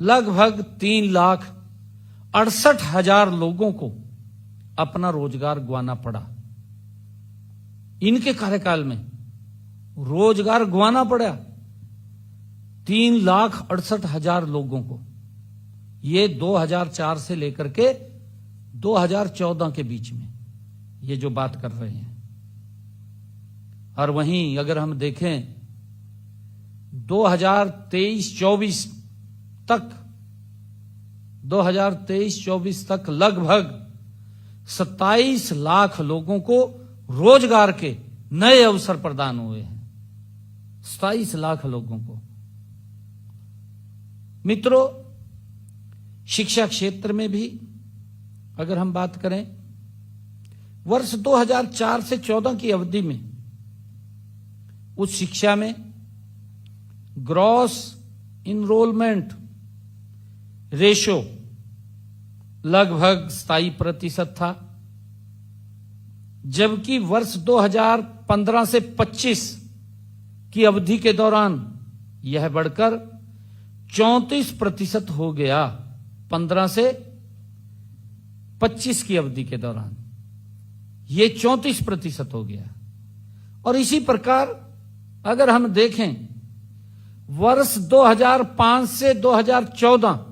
लगभग 3,68,000 लोगों को अपना रोजगार गंवाना पड़ा। इनके कार्यकाल में रोजगार गंवाना पड़ा 3,68,000 लोगों को। ये 2004 से लेकर के 2014 के बीच में ये जो बात कर रहे हैं। और वहीं अगर हम देखें 2023-24 तक लगभग 27 लाख लोगों को रोजगार के नए अवसर प्रदान हुए हैं। 27 लाख लोगों को। मित्रों, शिक्षा क्षेत्र में भी अगर हम बात करें, वर्ष 2004 से 14 की अवधि में उच्च शिक्षा में ग्रॉस इनरोलमेंट रेशो लगभग 27% था, जबकि वर्ष 2015 से 25 की अवधि के दौरान यह बढ़कर 34% हो गया। 15 से 25 की अवधि के दौरान यह 34% हो गया। और इसी प्रकार अगर हम देखें वर्ष 2005 से 2014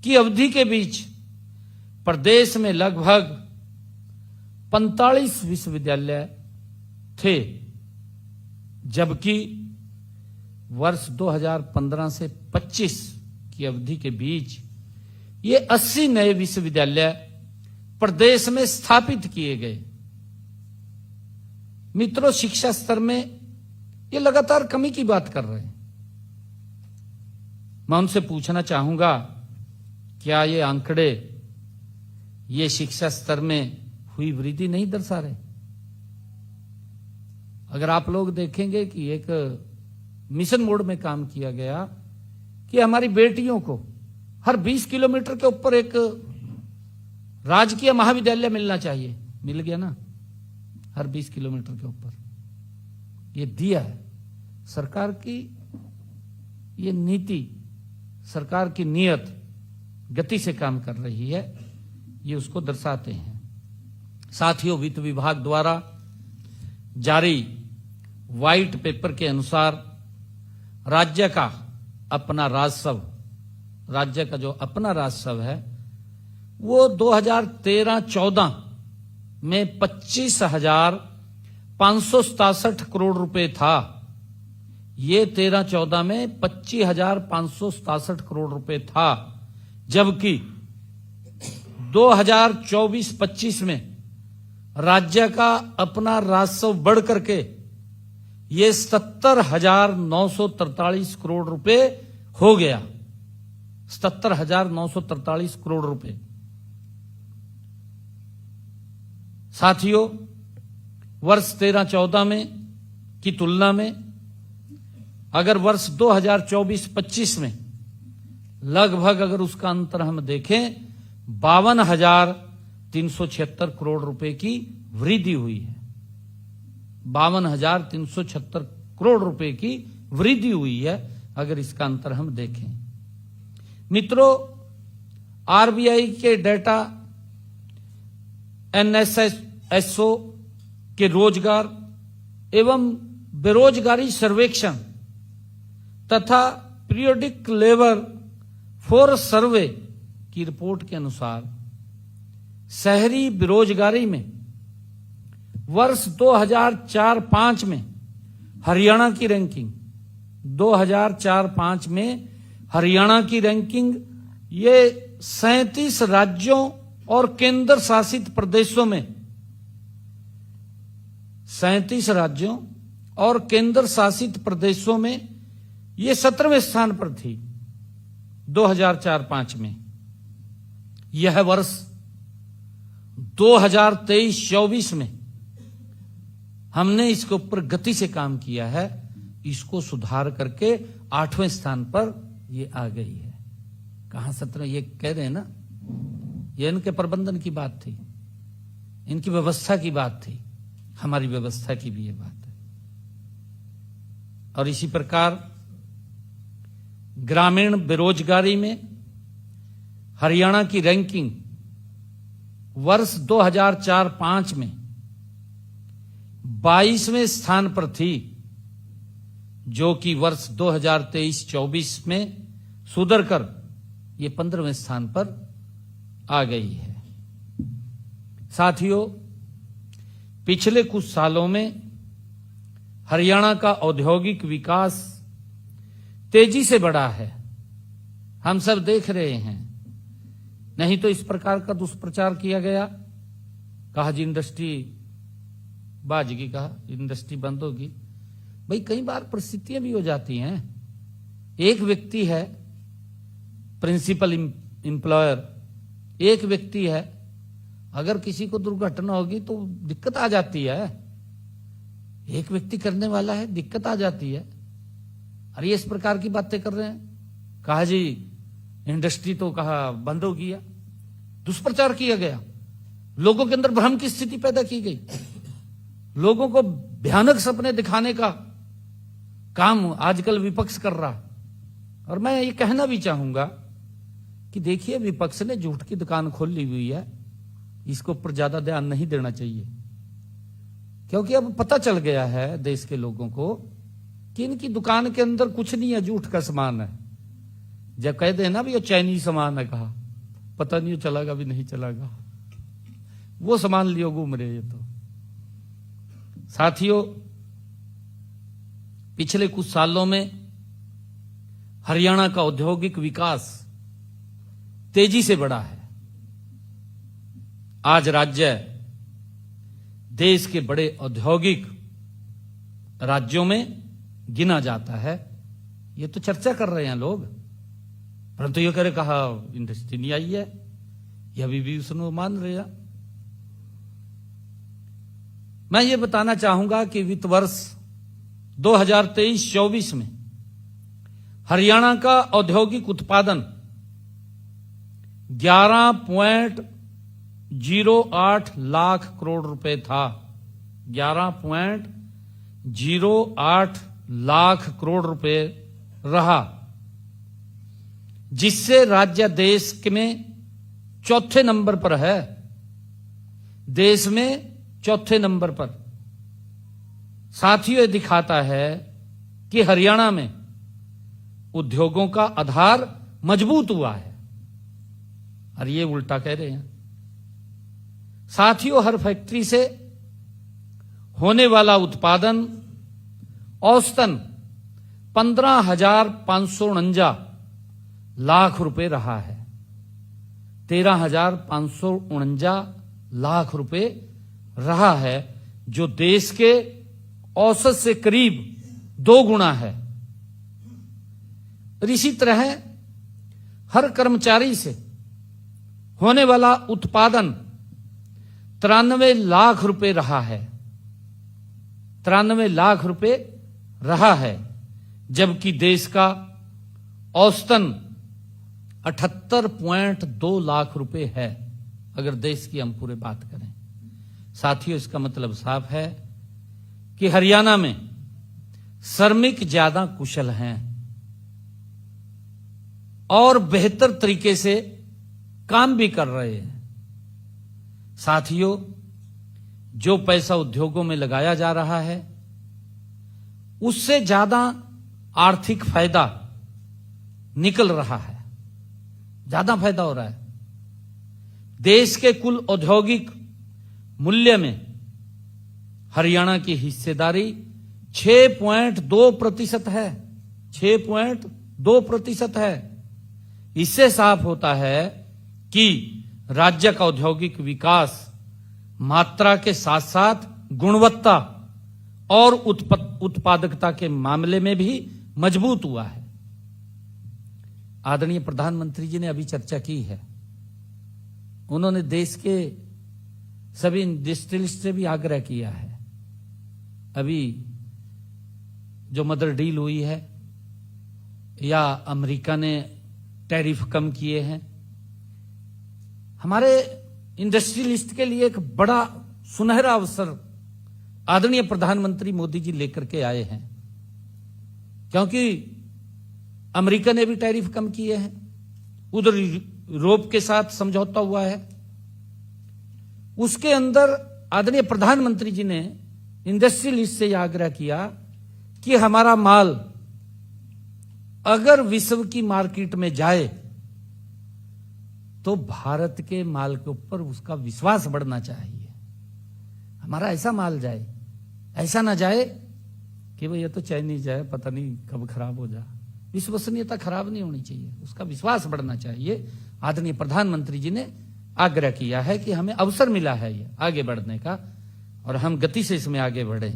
की अवधि के बीच प्रदेश में लगभग 45 विश्वविद्यालय थे, जबकि वर्ष 2015 से 25 की अवधि के बीच ये 80 नए विश्वविद्यालय प्रदेश में स्थापित किए गए। मित्रों, शिक्षा स्तर में ये लगातार कमी की बात कर रहे हैं। मैं उनसे पूछना चाहूंगा, क्या ये आंकड़े ये शिक्षा स्तर में हुई वृद्धि नहीं दर्शा रहे? अगर आप लोग देखेंगे कि एक मिशन मोड में काम किया गया कि हमारी बेटियों को हर 20 किलोमीटर के ऊपर एक राजकीय महाविद्यालय मिलना चाहिए, मिल गया ना, हर 20 किलोमीटर के ऊपर ये दिया है। सरकार की ये नीति, सरकार की नियत गति से काम कर रही है, ये उसको दर्शाते हैं। साथियों, वित्त विभाग द्वारा जारी व्हाइट पेपर के अनुसार राज्य का अपना राजस्व, राज्य का जो अपना राजस्व है वो 2013-14 में 25,567 करोड़ रुपए था। ये 13-14 में 25,567 करोड़ रुपए था, जबकि 2024-25 में राज्य का अपना राजस्व बढ़ करके ये 70,943 करोड़ रुपए हो गया। 70,943 करोड़ रुपए। साथियों, वर्ष 13-14 में की तुलना में अगर वर्ष 2024-25 में लगभग अगर उसका अंतर हम देखें 52,376 करोड़ रुपए की वृद्धि हुई है। 52,376 करोड़ रुपए की वृद्धि हुई है अगर इसका अंतर हम देखें। मित्रों, आरबीआई के डेटा, एनएसएसओ के रोजगार एवं बेरोजगारी सर्वेक्षण तथा पीरियोडिक लेबर फोर्स सर्वे की रिपोर्ट के अनुसार शहरी बेरोजगारी में वर्ष 2004-05 में हरियाणा की रैंकिंग, 2004-05 में हरियाणा की रैंकिंग ये 37 राज्यों और केंद्र शासित प्रदेशों में, 37 राज्यों और केंद्र शासित प्रदेशों में ये 17वें स्थान पर थी 2004-05 में। यह वर्ष 2023-24 में हमने इसके ऊपर गति से काम किया है, इसको सुधार करके 8वें स्थान पर ये आ गई है। कहां 17? ये कह रहे हैं ना, ये इनके प्रबंधन की बात थी, इनकी व्यवस्था की बात थी, हमारी व्यवस्था की भी ये बात है। और इसी प्रकार ग्रामीण बेरोजगारी में हरियाणा की रैंकिंग वर्ष 2004-05 में 22वें स्थान पर थी, जो कि वर्ष 2023-24 में सुधर कर ये 15वें स्थान पर आ गई है। साथियों, पिछले कुछ सालों में हरियाणा का औद्योगिक विकास तेजी से बढ़ा है, हम सब देख रहे हैं। नहीं तो इस प्रकार का दुष्प्रचार किया गया, कहा जी इंडस्ट्री बाजगी, कहा इंडस्ट्री बंद होगी। भाई कई बार परिस्थितियां भी हो जाती हैं। एक व्यक्ति है प्रिंसिपल एम्प्लॉयर, एक व्यक्ति है, अगर किसी को दुर्घटना होगी तो दिक्कत आ जाती है। एक व्यक्ति करने वाला है, दिक्कत आ जाती है। अरे इस प्रकार की बातें कर रहे हैं, कहा जी इंडस्ट्री तो कहा बंद हो गया, दुष्प्रचार किया गया, लोगों के अंदर भ्रम की स्थिति पैदा की गई, लोगों को भयानक सपने दिखाने का काम आजकल विपक्ष कर रहा। और मैं ये कहना भी चाहूंगा कि देखिए, विपक्ष ने झूठ की दुकान खोल ली हुई है, इसके ऊपर ज्यादा ध्यान नहीं देना चाहिए। क्योंकि अब पता चल गया है देश के लोगों को कि इनकी दुकान के अंदर कुछ नहीं है, जूठ का सामान है। जब कह देना भी ये चाइनीज सामान है, कहा पता नहीं चलेगा भी नहीं चलेगा, वो सामान लियो घूम रहे ये तो। साथियों, पिछले कुछ सालों में हरियाणा का औद्योगिक विकास तेजी से बढ़ा है। आज राज्य देश के बड़े औद्योगिक राज्यों में गिना जाता है। ये तो चर्चा कर रहे हैं लोग, परंतु ये करे कहा इंडस्ट्री नहीं आई है, ये अभी भी उसको मान रहे हैं। मैं ये बताना चाहूंगा कि वित्त वर्ष 2023-24 में हरियाणा का औद्योगिक उत्पादन 11.08 लाख करोड़ रुपए था। 11.08 लाख करोड़ रुपए रहा, जिससे राज्य देश में चौथे नंबर पर है। देश में चौथे नंबर पर। साथियों, ये दिखाता है कि हरियाणा में उद्योगों का आधार मजबूत हुआ है, और ये उल्टा कह रहे हैं। साथियों, हर फैक्ट्री से होने वाला उत्पादन औसतन 15,549 लाख रुपए रहा है। 13,549 लाख रुपए रहा है, जो देश के औसत से करीब 2 गुना है। इसी तरह हर कर्मचारी से होने वाला उत्पादन 93 लाख रुपए रहा है। 93 लाख रुपए रहा है, जबकि देश का औसतन 78.2 लाख रुपए है, अगर देश की हम पूरे बात करें। साथियों, इसका मतलब साफ है कि हरियाणा में श्रमिक ज्यादा कुशल हैं और बेहतर तरीके से काम भी कर रहे हैं। साथियों, जो पैसा उद्योगों में लगाया जा रहा है, उससे ज्यादा आर्थिक फायदा निकल रहा है, ज्यादा फायदा हो रहा है। देश के कुल औद्योगिक मूल्य में हरियाणा की हिस्सेदारी 6.2% है। 6.2% है। इससे साफ होता है कि राज्य का औद्योगिक विकास मात्रा के साथ साथ गुणवत्ता और उत्पादकता के मामले में भी मजबूत हुआ है। आदरणीय प्रधानमंत्री जी ने अभी चर्चा की है। उन्होंने देश के सभी इंडस्ट्रियलिस्ट से भी आग्रह किया है। अभी जो मदर डील हुई है, या अमेरिका ने टैरिफ कम किए हैं, हमारे इंडस्ट्रियलिस्ट के लिए एक बड़ा सुनहरा अवसर आदरणीय प्रधानमंत्री मोदी जी लेकर के आए हैं। क्योंकि अमेरिका ने भी टैरिफ कम किए हैं, उधर यूरोप के साथ समझौता हुआ है। उसके अंदर आदरणीय प्रधानमंत्री जी ने इंडस्ट्रियलिस्ट से यह आग्रह किया कि हमारा माल अगर विश्व की मार्केट में जाए तो भारत के माल के ऊपर उसका विश्वास बढ़ना चाहिए। हमारा ऐसा माल जाए, ऐसा ना जाए कि भाई ये तो चाइनीज है, पता नहीं कब खराब हो जाए। विश्वसनीयता खराब नहीं होनी चाहिए, उसका विश्वास बढ़ना चाहिए। आदरणीय प्रधानमंत्री जी ने आग्रह किया है कि हमें अवसर मिला है ये आगे बढ़ने का, और हम गति से इसमें आगे बढ़े।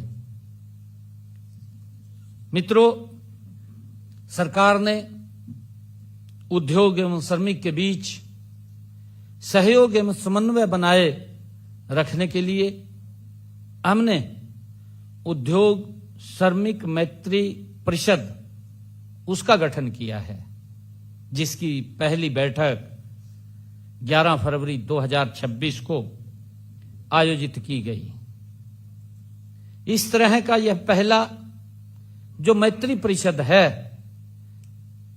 मित्रों, सरकार ने उद्योग एवं श्रमिक के बीच सहयोग एवं समन्वय बनाए रखने के लिए हमने उद्योग श्रमिक मैत्री परिषद उसका गठन किया है, जिसकी पहली बैठक 11 फरवरी 2026 को आयोजित की गई। इस तरह का यह पहला जो मैत्री परिषद है,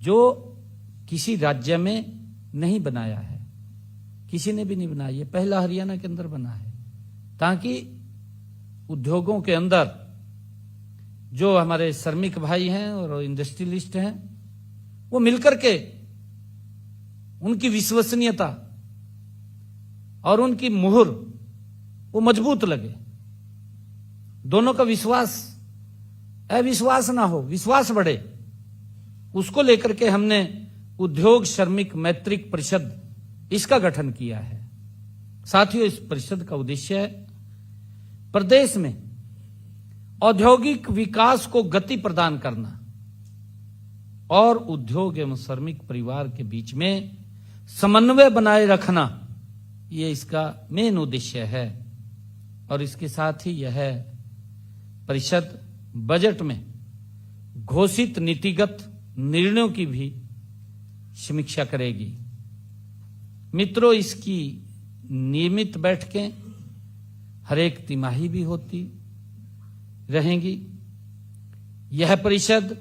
जो किसी राज्य में नहीं बनाया है, किसी ने भी नहीं बनाया, ये पहला हरियाणा के अंदर बना है, ताकि उद्योगों के अंदर जो हमारे श्रमिक भाई हैं और इंडस्ट्रियलिस्ट हैं, वो मिलकर के उनकी विश्वसनीयता और उनकी मुहर वो मजबूत लगे, दोनों का विश्वास अविश्वास ना हो, विश्वास बढ़े, उसको लेकर के हमने उद्योग श्रमिक मैत्रिक परिषद इसका गठन किया है। साथियों, इस परिषद का उद्देश्य है प्रदेश में औद्योगिक विकास को गति प्रदान करना और उद्योग एवं श्रमिक परिवार के बीच में समन्वय बनाए रखना, ये इसका मेन उद्देश्य है। और इसके साथ ही यह परिषद बजट में घोषित नीतिगत निर्णयों की भी समीक्षा करेगी। मित्रों, इसकी नियमित बैठकें हर एक तिमाही भी होती रहेंगी। यह परिषद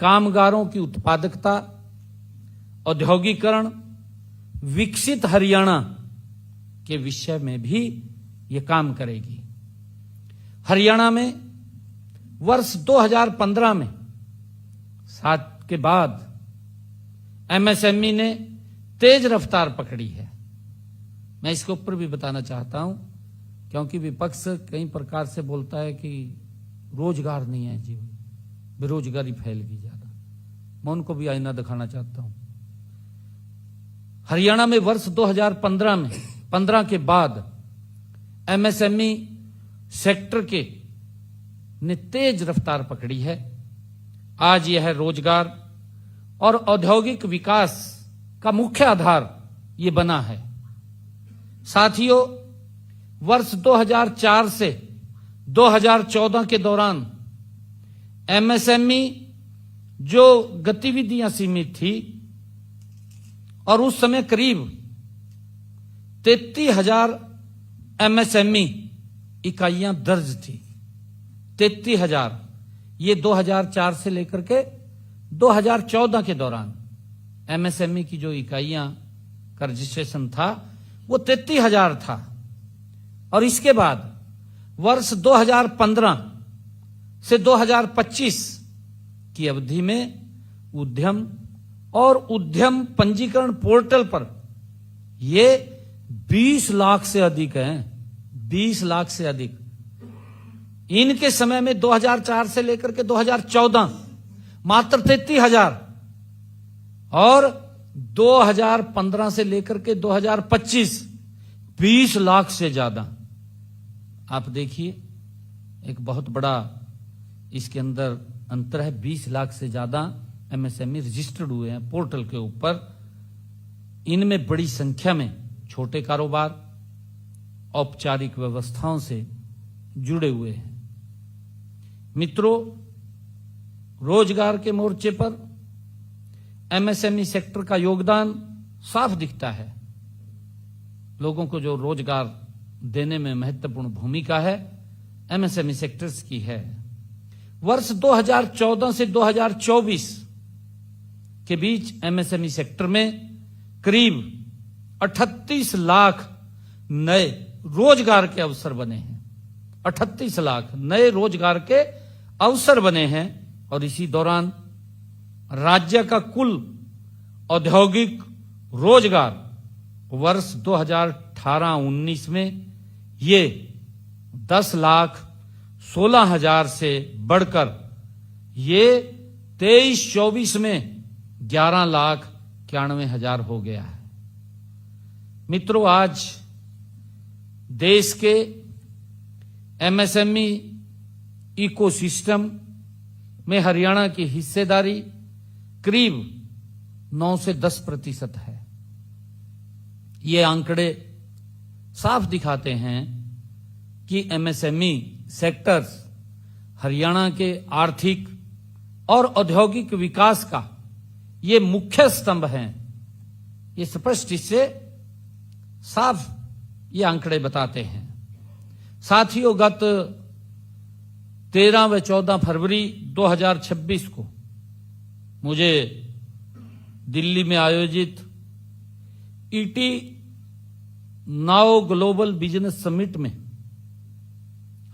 कामगारों की उत्पादकता, औद्योगिकरण, विकसित हरियाणा के विषय में भी यह काम करेगी। हरियाणा में वर्ष 2015 में साथ के बाद एमएसएमई ने तेज रफ्तार पकड़ी है। मैं इसके ऊपर भी बताना चाहता हूं, क्योंकि विपक्ष कई प्रकार से बोलता है कि रोजगार नहीं है जी, बेरोजगारी फैल गई ज्यादा। मैं उनको भी आईना दिखाना चाहता हूं। हरियाणा में वर्ष 2015 के बाद एमएसएमई सेक्टर के ने तेज रफ्तार पकड़ी है। आज यह रोजगार और औद्योगिक विकास का मुख्य आधार ये बना है। साथियों, वर्ष 2004 से 2014 के दौरान एमएसएमई जो गतिविधियां सीमित थी और उस समय करीब 33,000 एमएसएमई इकाइयां दर्ज थी। 33,000, ये 2004 से लेकर के 2014 के दौरान एमएसएमई की जो इकाइयां का रजिस्ट्रेशन था वो 33,000 था। और इसके बाद वर्ष 2015 से 2025 की अवधि में उद्यम और उद्यम पंजीकरण पोर्टल पर ये 20 लाख से अधिक हैं, 20 लाख से अधिक। इनके समय में 2004 से लेकर के 2014 मात्र 33,000 और 2015 से लेकर के 2025 20 लाख से ज्यादा। आप देखिए, एक बहुत बड़ा इसके अंदर अंतर है। 20 लाख से ज्यादा एमएसएमई रजिस्टर्ड हुए हैं पोर्टल के ऊपर। इनमें बड़ी संख्या में छोटे कारोबार औपचारिक व्यवस्थाओं से जुड़े हुए हैं। मित्रों, रोजगार के मोर्चे पर एमएसएमई सेक्टर का योगदान साफ दिखता है। लोगों को जो रोजगार देने में महत्वपूर्ण भूमिका है एमएसएमई सेक्टर्स की है। वर्ष 2014 से 2024 के बीच एमएसएमई सेक्टर में करीब 38 लाख नए रोजगार के अवसर बने हैं। 38 लाख नए रोजगार के अवसर बने हैं। और इसी दौरान राज्य का कुल औद्योगिक रोजगार वर्ष 2018-19 में ये 10,16,000 से बढ़कर ये 23-24 में 11,91,000 हो गया है। मित्रों, आज देश के एमएसएमई इकोसिस्टम में हरियाणा की हिस्सेदारी करीब 9 से 10% है। ये आंकड़े साफ दिखाते हैं कि एमएसएमई सेक्टर्स हरियाणा के आर्थिक और औद्योगिक विकास का ये मुख्य स्तंभ हैं। ये स्पष्ट इससे साफ ये आंकड़े बताते हैं। साथियों, गत 13 व 14 फरवरी 2026 को मुझे दिल्ली में आयोजित ET now global business summit में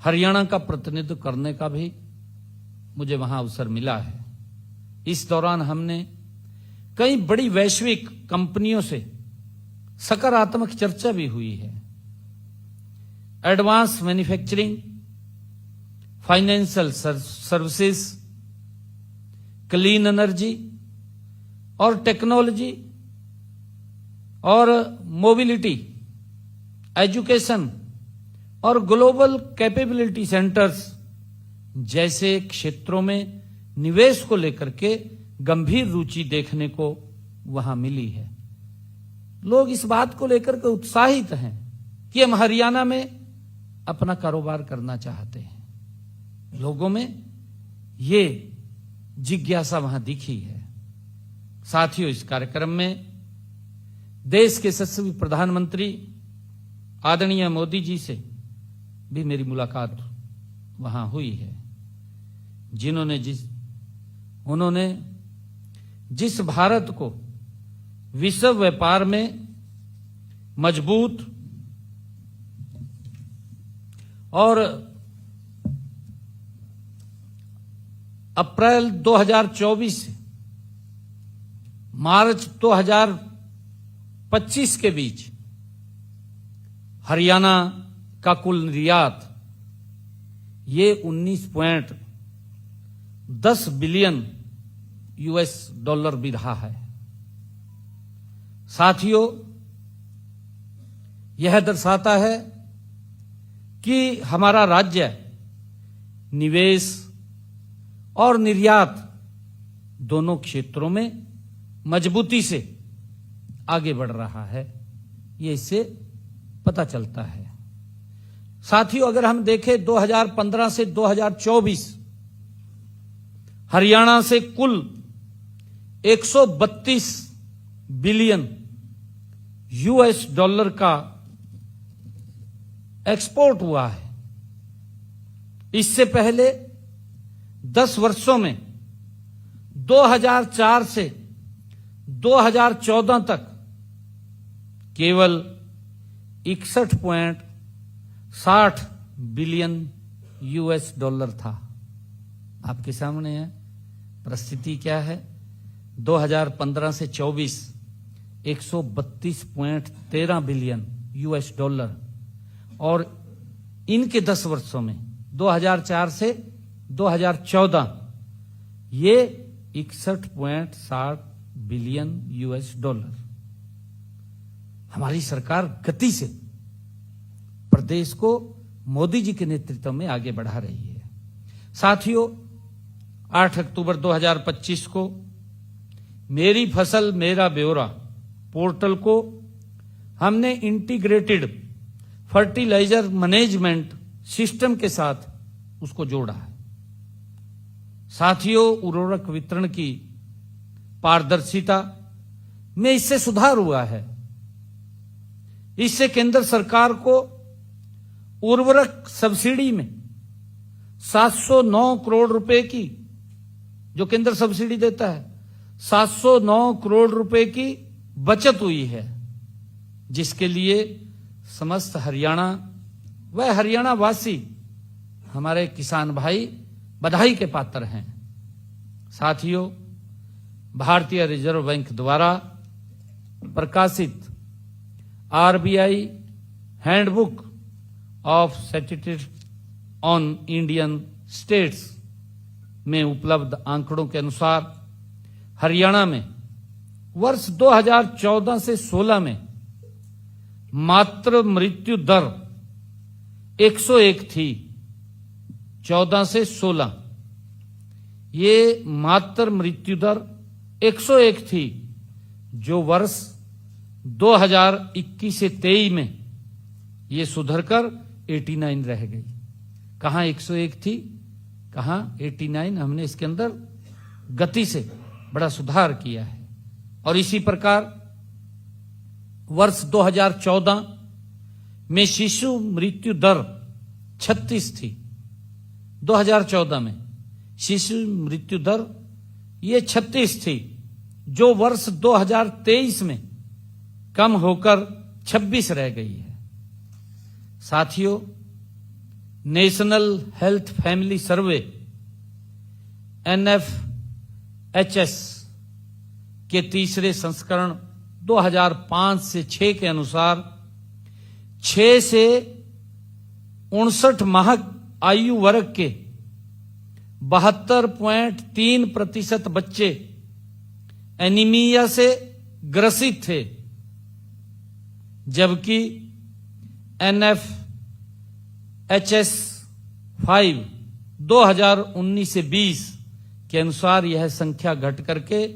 हरियाणा का प्रतिनिधित्व करने का भी मुझे वहां अवसर मिला है। इस दौरान हमने कई बड़ी वैश्विक कंपनियों से सकारात्मक चर्चा भी हुई है। Advance manufacturing, financial services, clean energy और टेक्नोलॉजी और मोबिलिटी, एजुकेशन और ग्लोबल कैपेबिलिटी सेंटर्स जैसे क्षेत्रों में निवेश को लेकर के गंभीर रुचि देखने को वहां मिली है। लोग इस बात को लेकर के उत्साहित हैं कि हम हरियाणा में अपना कारोबार करना चाहते हैं। लोगों में ये जिज्ञासा वहां दिखी है। साथियों, इस कार्यक्रम में देश के यशस्वी प्रधानमंत्री आदरणीय मोदी जी से भी मेरी मुलाकात वहां हुई है, उन्होंने जिस भारत को विश्व व्यापार में मजबूत और अप्रैल 2024 से मार्च 2025 के बीच हरियाणा का कुल निर्यात ये 19.10 बिलियन US डॉलर भी रहा है। साथियों, यह दर्शाता है कि हमारा राज्य निवेश और निर्यात दोनों क्षेत्रों में मजबूती से आगे बढ़ रहा है। ये इससे पता चलता है। साथियों, अगर हम देखें 2015 से 2024 हरियाणा से कुल 132 बिलियन US डॉलर का एक्सपोर्ट हुआ है। इससे पहले 10 वर्षों में 2004 से 2014 तक केवल 61.60 बिलियन US डॉलर था। आपके सामने है परिस्थिति क्या है। 2015 से 24 132.13 बिलियन US डॉलर और इनके 10 वर्षों में 2004 से 2014 ये 61.60 बिलियन US डॉलर। हमारी सरकार गति से प्रदेश को मोदी जी के नेतृत्व में आगे बढ़ा रही है। साथियों, 8 अक्टूबर 2025 को मेरी फसल मेरा ब्यौरा पोर्टल को हमने इंटीग्रेटेड फर्टिलाइजर मैनेजमेंट सिस्टम के साथ उसको जोड़ा है। साथियों, उर्वरक वितरण की पारदर्शिता में इससे सुधार हुआ है। इससे केंद्र सरकार को उर्वरक सब्सिडी में 709 करोड़ रुपए की, जो केंद्र सब्सिडी देता है, 709 करोड़ रुपए की बचत हुई है, जिसके लिए समस्त हरियाणा व हरियाणा वासी हमारे किसान भाई बधाई के पात्र हैं। साथियों, भारतीय रिजर्व बैंक द्वारा प्रकाशित RBI handbook of statistics on Indian states में उपलब्ध आंकड़ों के अनुसार हरियाणा में वर्ष 2014 से 16 में मात्र मृत्यु दर 101 थी। 14 से 16 ये मात्र मृत्यु दर 101 थी, जो वर्ष 2021 से 23 में ये सुधरकर 89 रह गई। कहां 101 थी, कहां 89। हमने इसके अंदर गति से बड़ा सुधार किया है। और इसी प्रकार वर्ष 2014 में शिशु मृत्यु दर 36 थी। 2014 में शिशु मृत्यु दर ये 36 थी, जो वर्ष 2023 में कम होकर 26 रह गई है। साथियों, नेशनल हेल्थ फैमिली सर्वे NFHS के तीसरे संस्करण 2005 से 6 के अनुसार 6 से 59 माह आयु वर्ग के 72.3% बच्चे एनीमिया से ग्रसित थे, जबकि NFHS 5 2019 से 20 के अनुसार यह संख्या घट करके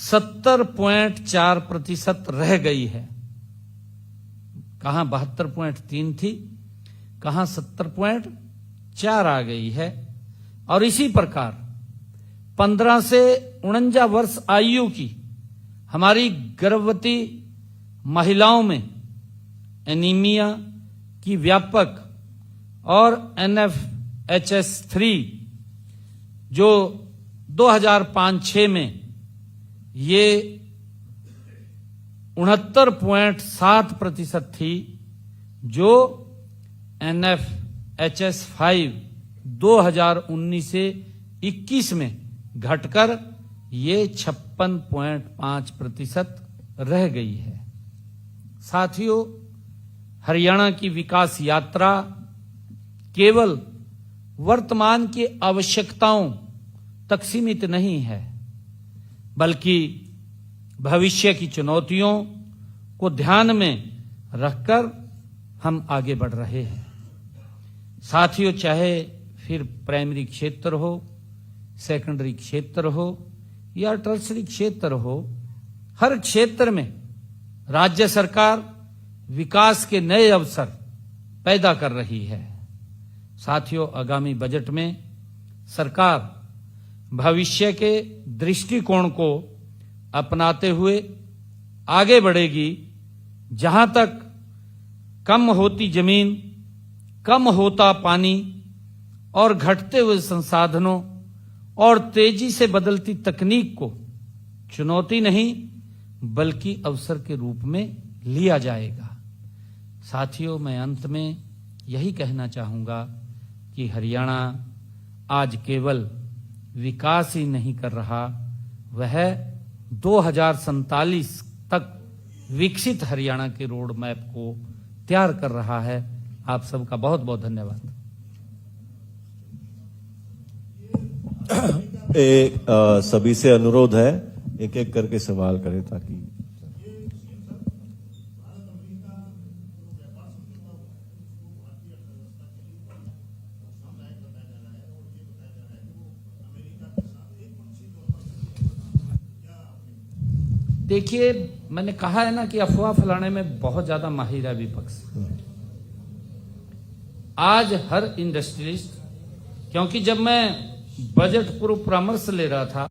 70.4% रह गई है। कहां 72.3 थी, कहां 70.4 आ गई है। और इसी प्रकार 15 से 49 वर्ष आयु की हमारी गर्भवती महिलाओं में एनीमिया की व्यापक और NFHS 3 जो 2005-6 में ये 69.7% थी, जो NFHS 5 2019 से 21 में घटकर ये 56.5% रह गई है। साथियों, हरियाणा की विकास यात्रा केवल वर्तमान की आवश्यकताओं तक सीमित नहीं है, बल्कि भविष्य की चुनौतियों को ध्यान में रखकर हम आगे बढ़ रहे हैं। साथियों, चाहे फिर प्राइमरी क्षेत्र हो, सेकेंडरी क्षेत्र हो या टर्सरी क्षेत्र हो, हर क्षेत्र में राज्य सरकार विकास के नए अवसर पैदा कर रही है। साथियों, आगामी बजट में सरकार भविष्य के दृष्टिकोण को अपनाते हुए आगे बढ़ेगी, जहां तक कम होती जमीन, कम होता पानी और घटते हुए संसाधनों और तेजी से बदलती तकनीक को चुनौती नहीं बल्कि अवसर के रूप में लिया जाएगा। साथियों, मैं अंत में यही कहना चाहूंगा कि हरियाणा आज केवल विकास ही नहीं कर रहा, वह 2047 तक विकसित हरियाणा के रोड मैप को तैयार कर रहा है। आप सबका बहुत बहुत धन्यवाद। सभी से अनुरोध है, एक एक करके सवाल करें ताकि देखिए, मैंने कहा है ना कि अफवाह फैलाने में बहुत ज्यादा माहिर है विपक्ष। आज हर इंडस्ट्रियलिस्ट, क्योंकि जब मैं बजट पूर्व परामर्श ले रहा था